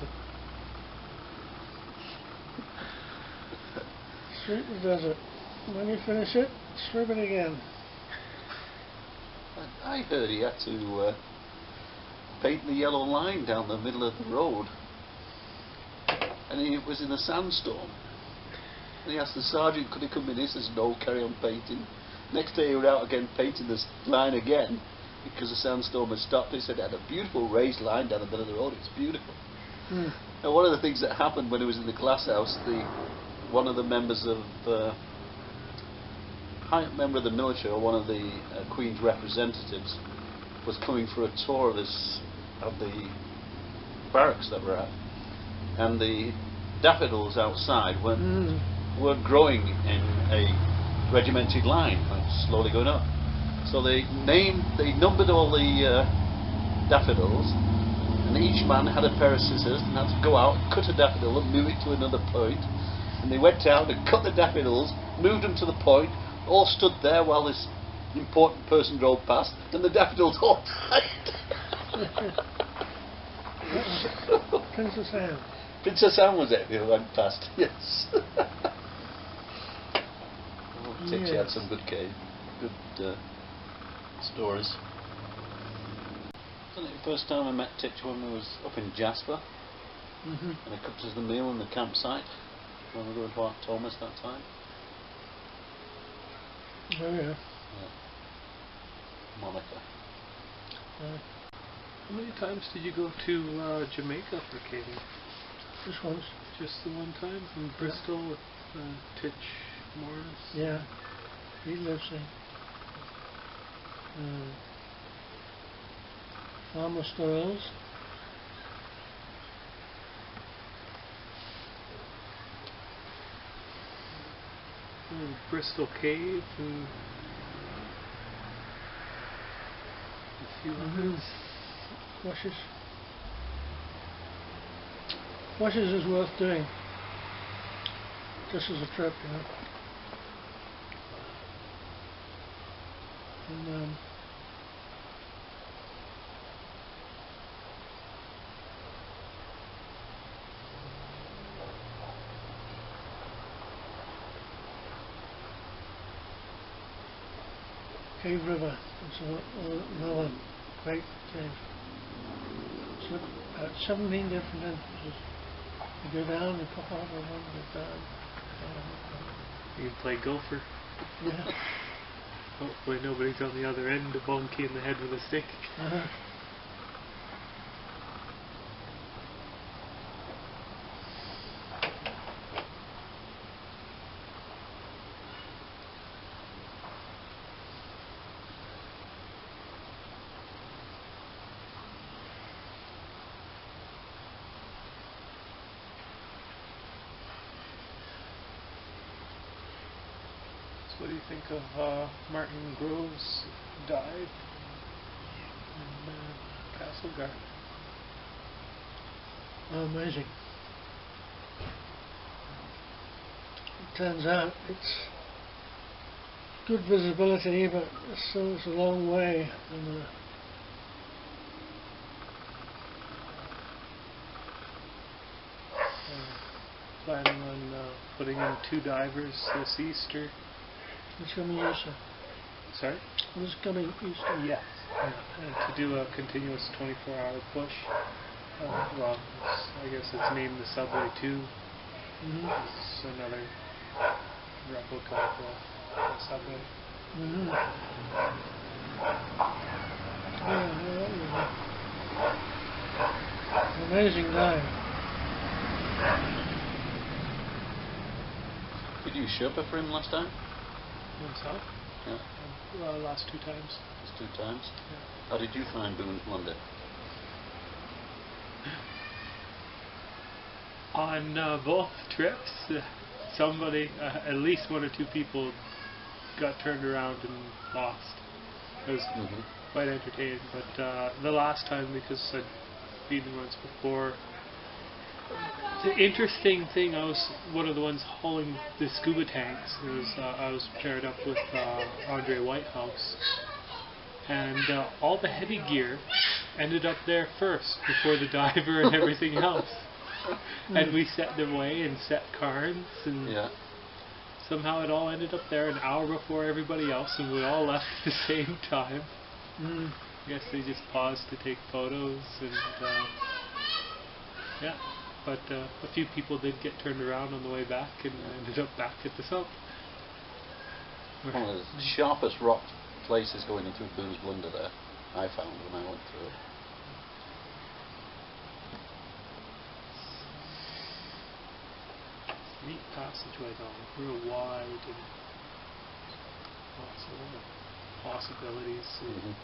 Sweep the desert. When you finish it, sweep it again. I heard he had to paint the yellow line down the middle of the road, and it was in a sandstorm. And he asked the sergeant, could he come in? He says, no, carry on painting. Next day he was out again painting this line again because the sandstorm had stopped. He said it had a beautiful raised line down the middle of the road. It's beautiful. And one of the things that happened when he was in the glass house, one of the members of high member of the military, or one of the Queen's representatives, was coming for a tour of the barracks that we're at, and the daffodils outside were growing in a regimented line, like slowly going up. So they numbered all the daffodils, and each man had a pair of scissors and had to go out, cut a daffodil and move it to another point. And they went out and cut the daffodils, moved them to the point, all stood there while this important person drove past, and the daffodils all died. Princess Anne. Princess Anne was it who went past, yes. Titch had some good stories. Wasn't it the first time I met Titch when we was up in Jasper? And he cooked us the meal in the campsite when we were going to Aunt Thomas that time. Oh yeah. Monica. How many times did you go to Jamaica for camping? Just once. Just the one time in Bristol with Titch Morris? Yeah. He lives in Farmer Stirls. And Bristol Cave and a few others. Washes is worth doing. Just as a trip, you know. And Cave River is another great cave. It's about 17 different entrances. You go down, you pop out of one, you go down. You can play gopher. Yeah. Hopefully nobody's on the other end to bonk you in the head with a stick. What do you think of Martin Grove's dive in Castlegar? Amazing. It turns out it's good visibility, but it's a long way. And, planning on putting in 2 divers this Easter. it's coming Easter. Sorry? It's coming Easter. Yes. To do a continuous 24-hour push. Well, I guess it's named the Subway 2. It's another replica of the Subway. Amazing dive. Did you Sherpa for him last time? Himself? Yeah. Last 2 times. Just 2 times? Yeah. How did you find Boon's Monday? On both trips, somebody, at least 1 or 2 people got turned around and lost. It was quite entertaining, but the last time, because I'd been once before, the interesting thing, I was one of the ones hauling the scuba tanks. I was paired up with Andre Whitehouse, and all the heavy gear ended up there first before the diver and everything else. And we set them away and set cairns, and somehow it all ended up there an hour before everybody else, and we all left at the same time. I guess they just paused to take photos, and yeah. But a few people did get turned around on the way back and ended up back at the sump. One of the sharpest rock places going into Boone's Blunder there, I found when I went through it. Neat passageway though, real wide and lots of other possibilities. Mm-hmm.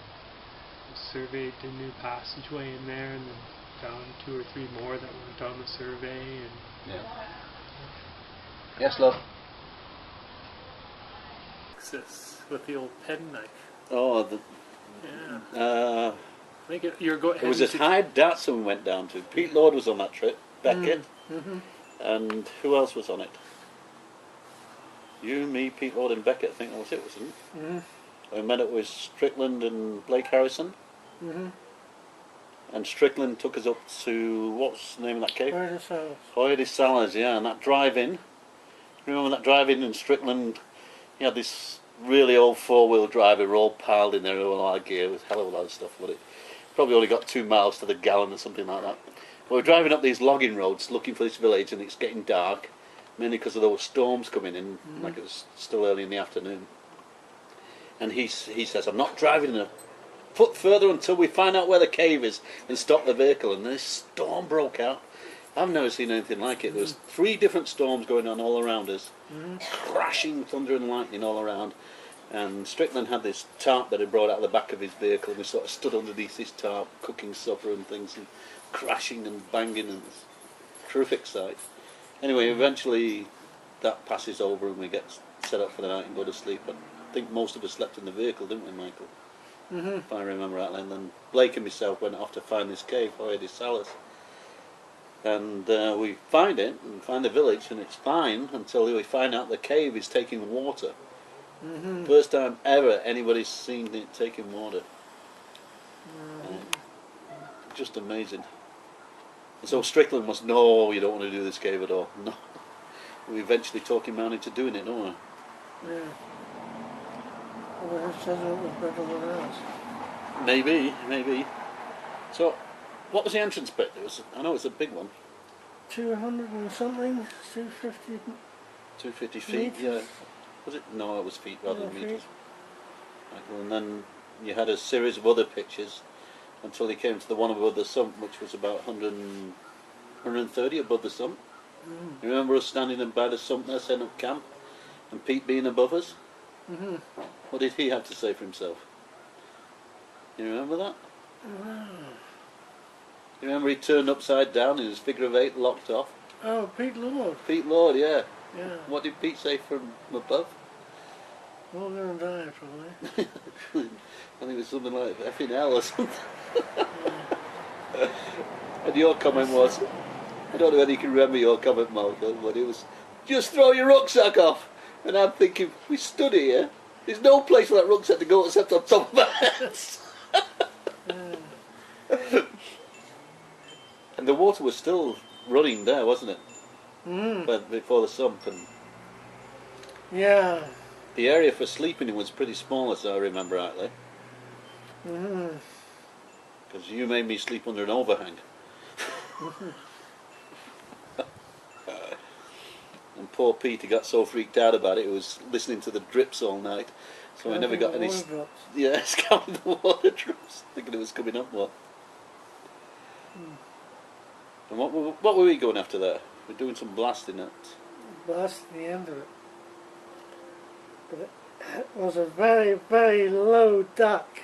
Surveyed a new passageway in there, and then found 2 or 3 more that weren't on the survey. And yeah. Yes, love. with the old penknife. Oh, Yeah. I think you're going. it was as Hyde Datsun we went down to. Pete Lord was on that trip. Beckett. Mm-hmm. And who else was on it? You, me, Pete Lord and Beckett, I think that was it, wasn't it? Mm-hmm. I met up with Strickland and Blake Harrison. Mm-hmm. And Strickland took us up to, what's the name of that cave? Hoy Hoya de Salas, yeah, and that drive-in. Remember that drive-in in Strickland? He had this really old 4-wheel drive. We were all piled in there with a lot of gear, with a hell of a lot of stuff, but it probably only got 2 miles to the gallon or something like that. But we're driving up these logging roads looking for this village, and it's getting dark, mainly because of those storms coming in, like it was still early in the afternoon. And he says, I'm not driving a foot further until we find out where the cave is and stop the vehicle. And this storm broke out. I've never seen anything like it. There was 3 different storms going on all around us, crashing thunder and lightning all around. And Strickland had this tarp that he brought out of the back of his vehicle, and we sort of stood underneath this tarp, cooking supper and things, and crashing and banging, and it was a terrific sight. Anyway, eventually that passes over and we get set up for the night and go to sleep. But I think most of us slept in the vehicle, didn't we, Michael? Mm-hmm. If I remember rightly. And then Blake and myself went off to find this cave, Hoya de Salas. And we find it and find the village, and it's fine until we find out the cave is taking water. Mm-hmm. First time ever anybody's seen it taking water. Just amazing. And so Strickland must know you don't want to do this cave at all. No. We eventually talk him down into doing it, don't we? Yeah. Well, it says it was better than ours. Maybe. So, what was the entrance bit? I know it's a big one. 200 and something, 250. 250 feet, yeah. Was it? No, it was feet rather than metres. Right, and then you had a series of other pictures until you came to the one above the sump, which was about 130 above the sump. You remember us standing by the sump there, setting up camp, and Pete being above us? Mm-hmm. What did he have to say for himself? You remember that? You remember he turned upside down in his figure of 8 locked off? Oh, Pete Lord. Pete Lord, yeah. Yeah. What did Pete say from above? We're all going to die, probably. I think it was something like effing hell or something. And your comment was, I don't know whether you can remember your comment, Malcolm, but it was, just throw your rucksack off. And I'm thinking, we stood here, there's no place for that rucksack to go except on top of our heads. And the water was still running there, wasn't it? But before the sump. And Yeah. the area for sleeping in was pretty small, as I remember rightly. Because you made me sleep under an overhang. And poor Peter got so freaked out about it, he was listening to the drips all night. So I never got any... Yeah, scamming the water drops, thinking it was coming up more. And what were we going after there? We're doing some blasting at... Blast the end of it. But it was a very, very low duck.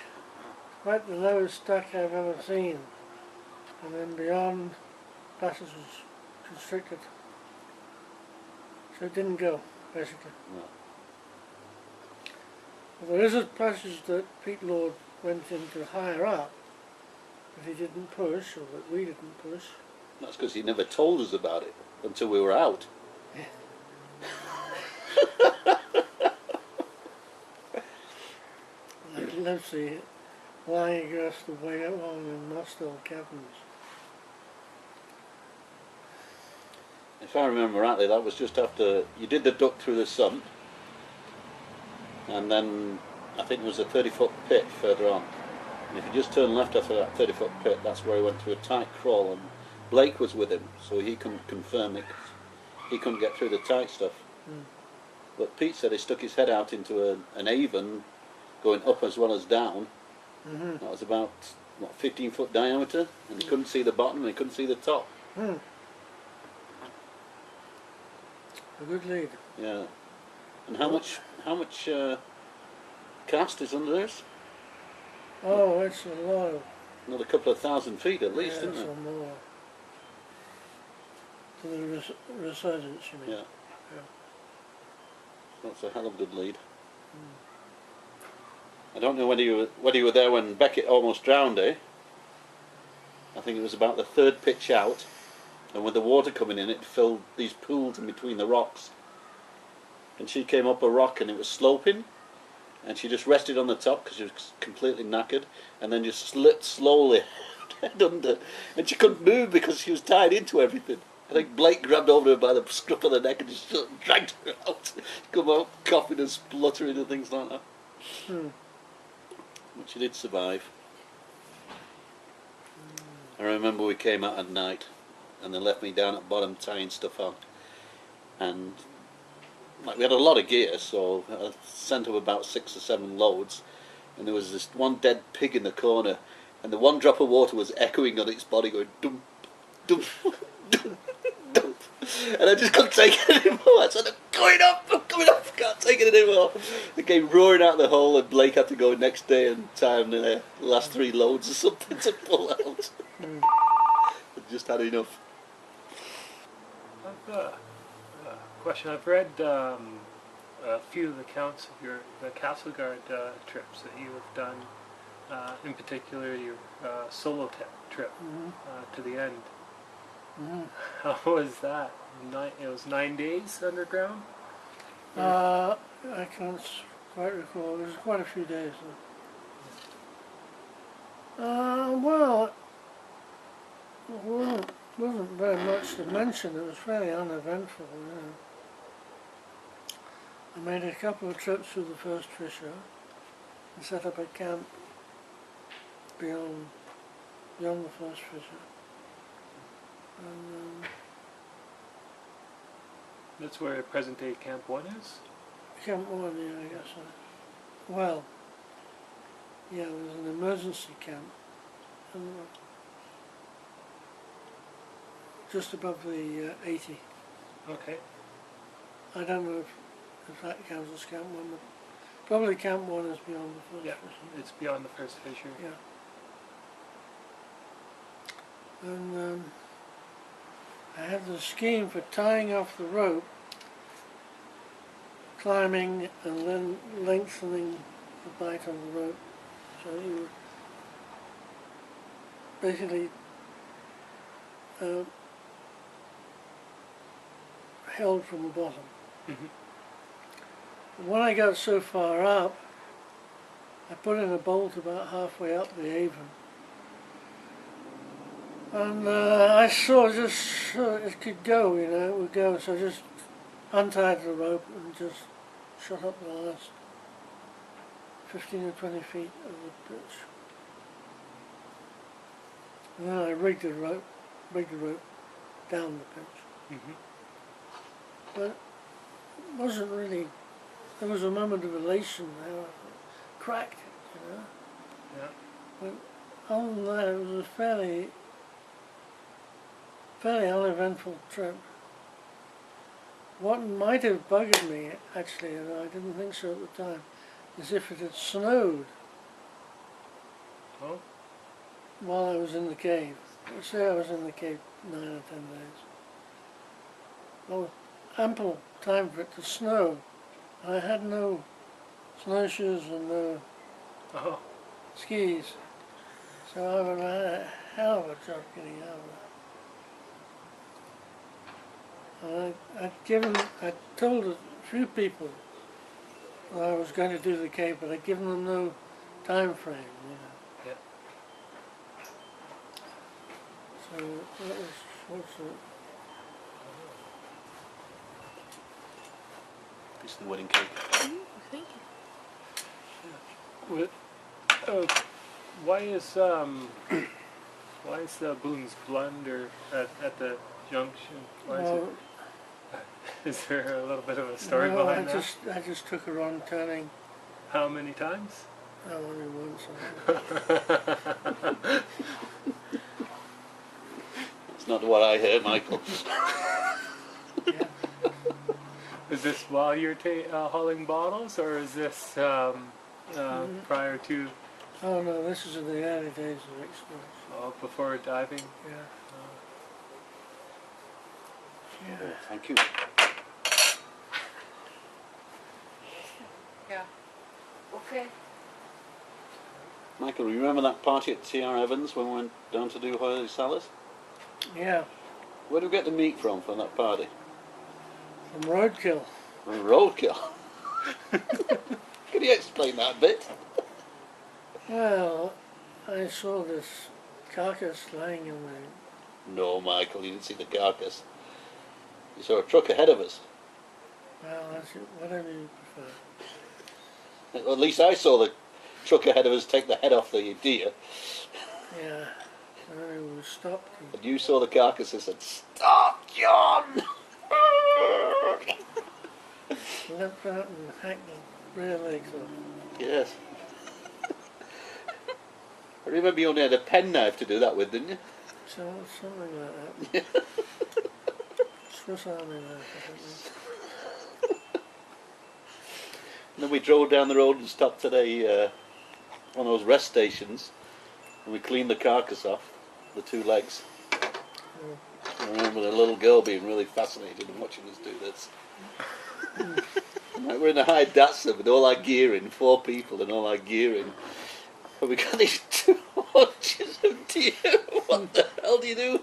Quite the lowest duck I've ever seen. And then beyond, passage was constricted. So it didn't go, basically. No. Well, there is a passage that Pete Lord went into higher up, that he didn't push, or that we didn't push. That's because he never told us about it until we were out. Like Livesey lying across the way along in Nostell Caverns. If I remember rightly, that was just after you did the duck through the sump, and then I think there was a 30-foot pit further on. And if you just turn left after that 30-foot pit, that's where he went through a tight crawl, and Blake was with him, so he couldn't confirm it. He couldn't get through the tight stuff. But Pete said he stuck his head out into an Avon, going up as well as down. That was about, what, 15-foot diameter, and he couldn't see the bottom and he couldn't see the top. A good lead. Yeah. And how much cast is under this? Oh, it's a lot of... Another couple of 1,000 feet at least, yeah, isn't it? or more. To the resurgence, you mean? Yeah. That's a hell of a good lead. I don't know whether you were there when Beckett almost drowned, eh? I think it was about the third pitch out, and with the water coming in, it filled these pools in between the rocks. And she came up a rock and it was sloping, and she just rested on the top because she was completely knackered, and then just slipped slowly head under, and she couldn't move because she was tied into everything. I think Blake grabbed over her by the scruff of the neck and just sort of dragged her out. Come out coughing and spluttering and things like that. But she did survive. I remember we came out at night and they left me down at bottom tying stuff out. And like, we had a lot of gear, so I sent up about 6 or 7 loads, and there was this one dead pig in the corner, and the one drop of water was echoing on its body going dump, dump, dump, dump. And I just couldn't take it anymore. I said, I'm coming up, I can't take it anymore. It came roaring out the hole, and Blake had to go next day and tie him the last 3 loads or something to pull out. I just had enough. Question. I've read a few of the accounts of the Castle Guard trips that you have done. In particular, your solo trip to the end. How was that? It was 9 days underground? I can't quite recall. It was quite a few days. Well, wasn't very much to mention. It was fairly uneventful. You know. I made a couple of trips through the first fissure and set up a camp beyond the first fissure. And That's where present day Camp 1 is? Camp 1, yeah, I guess so. Well, yeah, it was an emergency camp. And just above the 80. Okay. I don't know if that counts as Camp 1, but probably Camp 1 is beyond the first fissure. It's beyond the first fissure. Yeah. And I had the scheme for tying off the rope, climbing and then lengthening the bight on the rope, so you would basically held from the bottom. When I got so far up, I put in a bolt about halfway up the Avon. And I saw just it could go, you know, it would go, so I just untied the rope and just shot up the last 15 or 20 feet of the pitch. And then I rigged the rope down the pitch. But it wasn't really, there was a moment of elation there, I cracked it, you know. Yeah. But other than that, it was a fairly uneventful trip. What might have bugged me, actually, and I didn't think so at the time, is if it had snowed Oh? while I was in the cave. Let's say I was in the cave 9 or 10 days. Well, ample time for it to snow. I had no snowshoes and no skis, so I would have had a hell of a job getting out of there. I told a few people that I was going to do the cave, but I'd given them no time frame, you know. Yeah. So that was fortunate. This is the wedding cake. Thank you. With, Why is Boone's blunder at the junction? Why is Well, is there a little bit of a story no, behind that? I just took a wrong turning. How many times? Only once. It's not what I heard, Michael. Yeah. Is this while you're hauling bottles, or is this prior to, Oh no, this is in the early days of exploration. before diving? Yeah. Oh, thank you. Yeah. Okay. Michael, you remember that party at T.R. Evans when we went down to do Holy Salas? Yeah. Where did we get the meat from for that party? From roadkill. Roadkill. Could you explain that a bit? Well, I saw this carcass lying in the. No, Michael, you didn't see the carcass. You saw a truck ahead of us. Well, that's it, whatever you prefer. Well, at least I saw the truck ahead of us take the head off the deer. Yeah. And then we stopped. And you saw the carcass and said, "Stop, John!" And leapt out and hacked the rear legs off. Yes. I remember you only had a penknife to do that with, didn't you? So something like that. Swiss Army knife, I think. And then we drove down the road and stopped at one of those rest stations, and we cleaned the carcass off, the two legs. I remember the little girl being really fascinated and watching us do this. Like we're in a high Datsun with all our gear in, 4 people and all our gear in. And we got these 2 hunches of deer. What the hell do you do?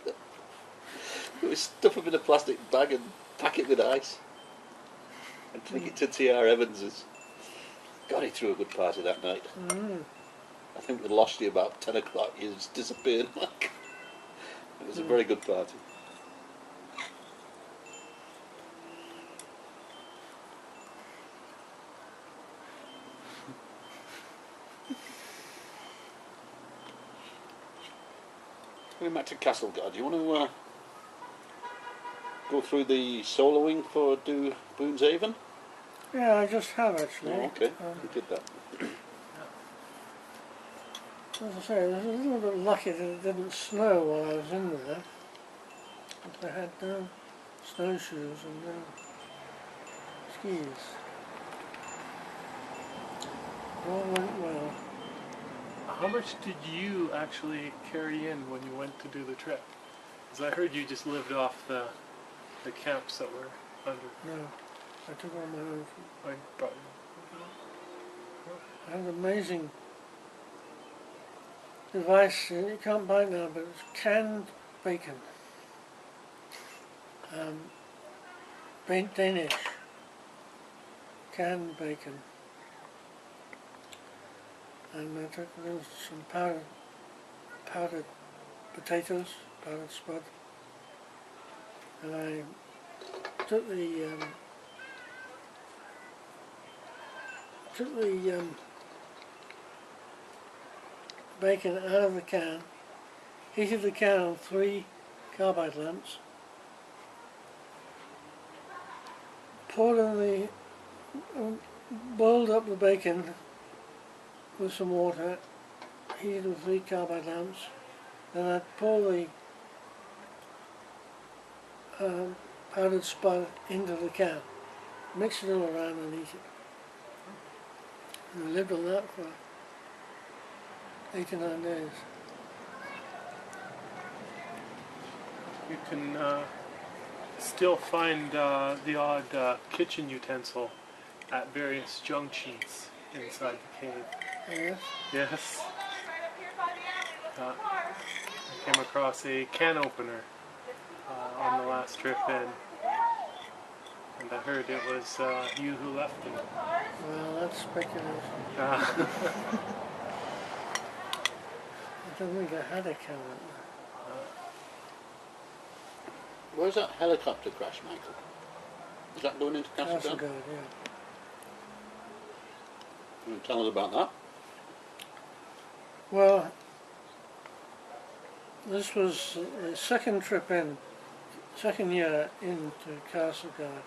We stuff them in a plastic bag and pack it with ice. And take it to T.R. Evans's. God, he threw a good party that night. I think we lost you about 10 o'clock. You just disappeared. It was a very good party. Going back to Castlegar, do you want to go through the soloing for Do Boone's Haven? Yeah, I just have actually. Oh, okay, you did that. As I say, I was a little bit lucky that it didn't snow while I was in there. But I had no snowshoes and no skis. All went well. How much did you actually carry in when you went to do the trip? Because I heard you just lived off the camps that were under. No, I took on my own food. I brought I had an amazing device, you can't buy it now, but it's canned bacon. Danish canned bacon. And I took some powdered potatoes, powdered spud. And I took the bacon out of the can, heated the can on 3 carbide lamps, poured in the, boiled up the bacon with some water, heated with 3 carbide lamps, then I'd pour the powdered spud into the can, mix it all around and eat it. And I lived on that for 8 or 9 days. You can still find the odd kitchen utensil at various junctions inside the cave. Yes? Yes. I came across a can opener on the last trip in, and I heard it was you who left them. Well, that's speculation. I don't think I had a can opener. Where's that helicopter crash, Michael? Is that going into Castlegar? Castlegar, yeah. Can you tell us about that? Well, this was the second trip in, second year into Castleguard.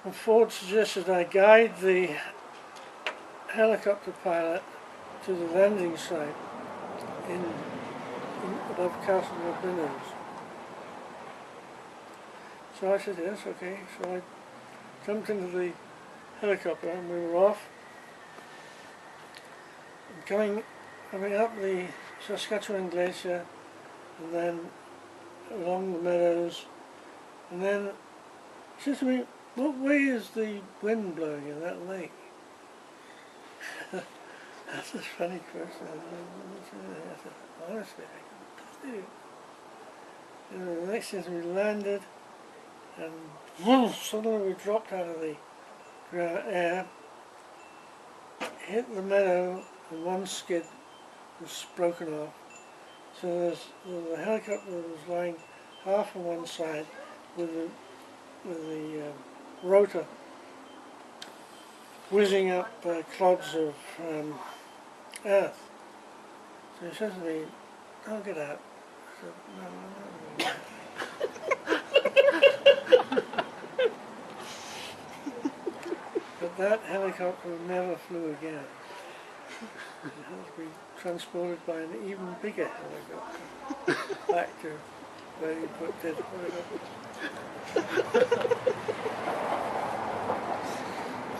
And Ford suggested I guide the helicopter pilot to the landing site in above Castleguard Windows. So I said yes, okay. So I jumped into the helicopter and we were off. Coming up the Saskatchewan Glacier and then along the meadows, and then she said to me, what way is the wind blowing in that lake? That's a funny question. I said, honestly, I couldn't tell you. And the next thing we landed, and suddenly we dropped out of the air, hit the meadow, and one skid was broken off. So the helicopter was lying half on one side with the rotor whizzing up clods of earth. So he says to me, "Don't get out." I said, "No, no, no." But that helicopter never flew again. It has to be transported by an even bigger helicopter back to where you put dead helicopters.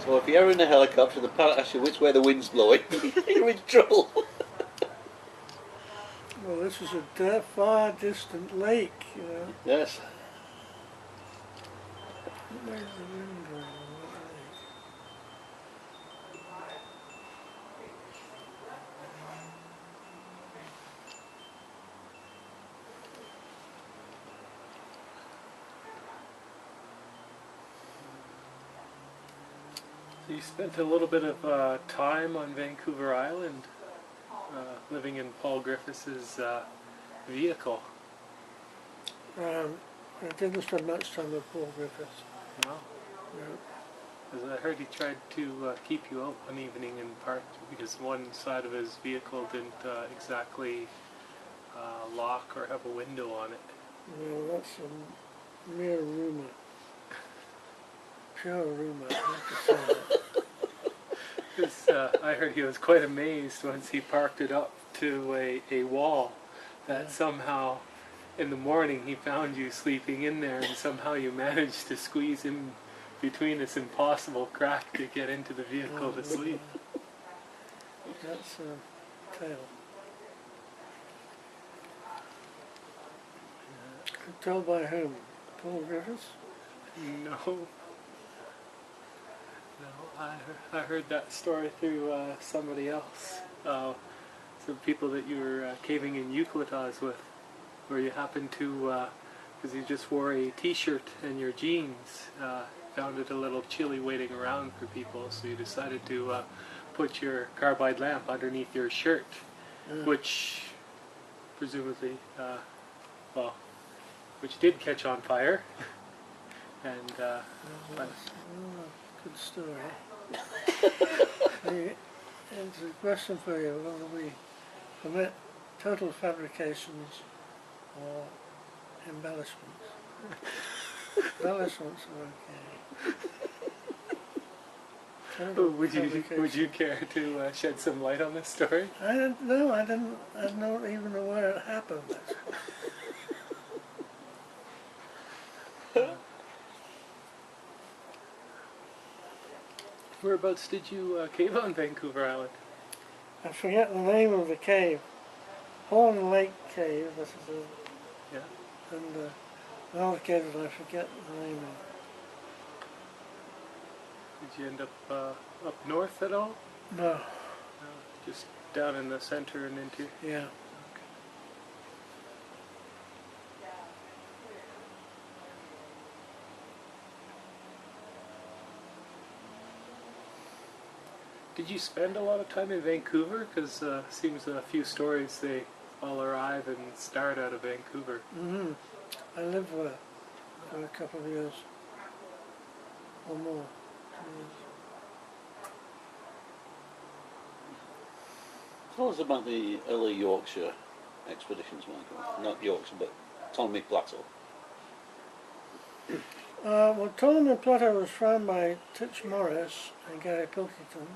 So if you're in a helicopter, the pilot asks you which way the wind's blowing, you're in trouble. Well, this is a far distant lake, you know. Yes. Where's the wind blowing on that lake? So you spent a little bit of time on Vancouver Island, living in Paul Griffiths' vehicle. I didn't spend much time with Paul Griffiths. No. No. As I heard he tried to keep you out one evening in part because one side of his vehicle didn't exactly lock or have a window on it. No, that's a mere rumour. Pure rumour, I have to say that. 'Cause, I heard he was quite amazed once he parked it up to a wall that somehow in the morning he found you sleeping in there and somehow you managed to squeeze in between this impossible crack to get into the vehicle to sleep. That's a tale. Told by whom? Paul Griffiths? No. No, I heard that story through somebody else. Some people that you were caving in Euclides with, where you happened to, because you just wore a t-shirt and your jeans, found it a little chilly waiting around for people, so you decided to put your carbide lamp underneath your shirt, which presumably, which did catch on fire. And but Good story. It's a question for you. Whether we permit total fabrications or embellishments? Embellishments are okay. Total would you care to shed some light on this story? I don't know. I don't even know where it happened. Whereabouts did you cave on Vancouver Island? I forget the name of the cave. Horn Lake Cave. This is Yeah. and another cave that I forget the name of. Did you end up up north at all? No. Just down in the center and into. Yeah. Did you spend a lot of time in Vancouver? Because seems a few stories they all arrive and start out of Vancouver. Mm-hmm. I lived there for a couple of years or more. Tell us about the early Yorkshire expeditions, Michael. Not Yorkshire, but Ptolemy Plateau. Well, Ptolemy Plateau was found by Titch Morris and Gary Pilkington,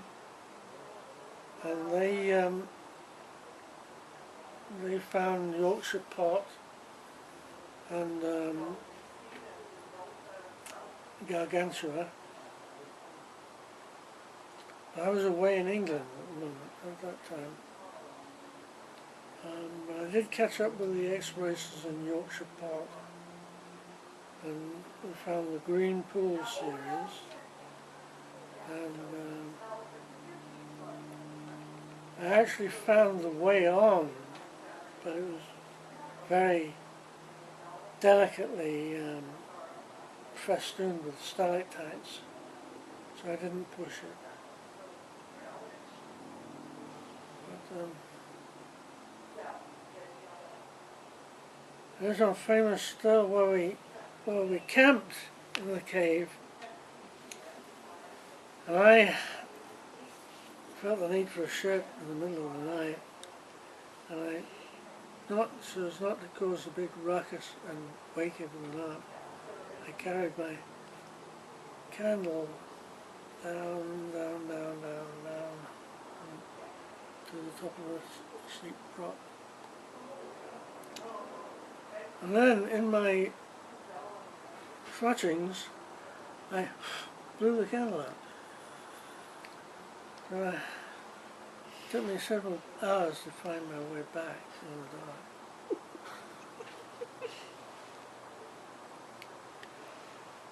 and they found Yorkshire Pot and Gargantua. I was away in England at the moment at that time. But I did catch up with the explorations in Yorkshire Pot, and we found the Green Pool series, and I actually found the way on, but it was very delicately festooned with stalactites, so I didn't push it. But, there's one famous still where we camped in the cave, and I felt the need for a shirt in the middle of the night, and so as not to cause a big ruckus and wake everyone up, I carried my candle down to the top of a steep rock. And then in my clutchings, I blew the candle out. It took me several hours to find my way back in the dark.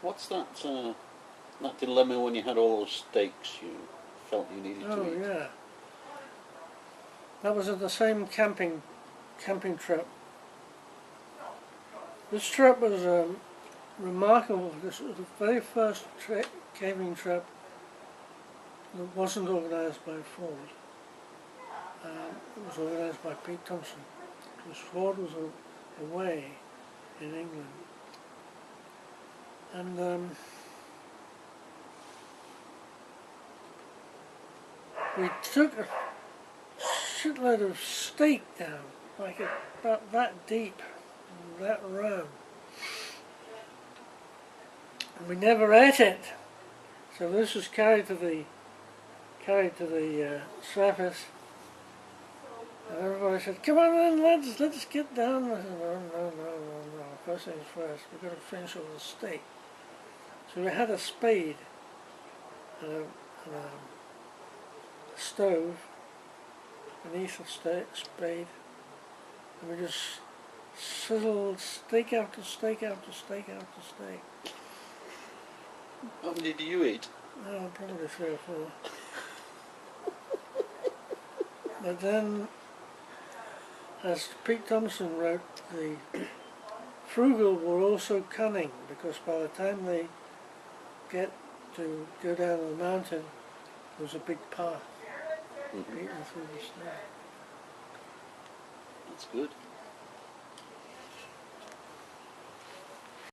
What's that dilemma when you had all those steaks you felt you needed to Oh eat? yeah. That was at the same camping trip. This trip was remarkable. This was the very first caving trip that wasn't organised by Ford. It was organised by Pete Thompson, because Ford was away in England. And we took a shitload of steak down, like about that deep, and that round. And we never ate it. So this was carried to the surface, and everybody said, "Come on then, lads, let's get down." I said, no. First things first, we've got to finish all the steak. So we had a spade and a stove beneath the spade, and we just sizzled steak after steak after steak after steak. How many did you eat? Oh, probably 3 or 4. But then, as Pete Thompson wrote, the frugal were also cunning, because by the time they get to go down the mountain, there's a big path beaten through the snow. That's good.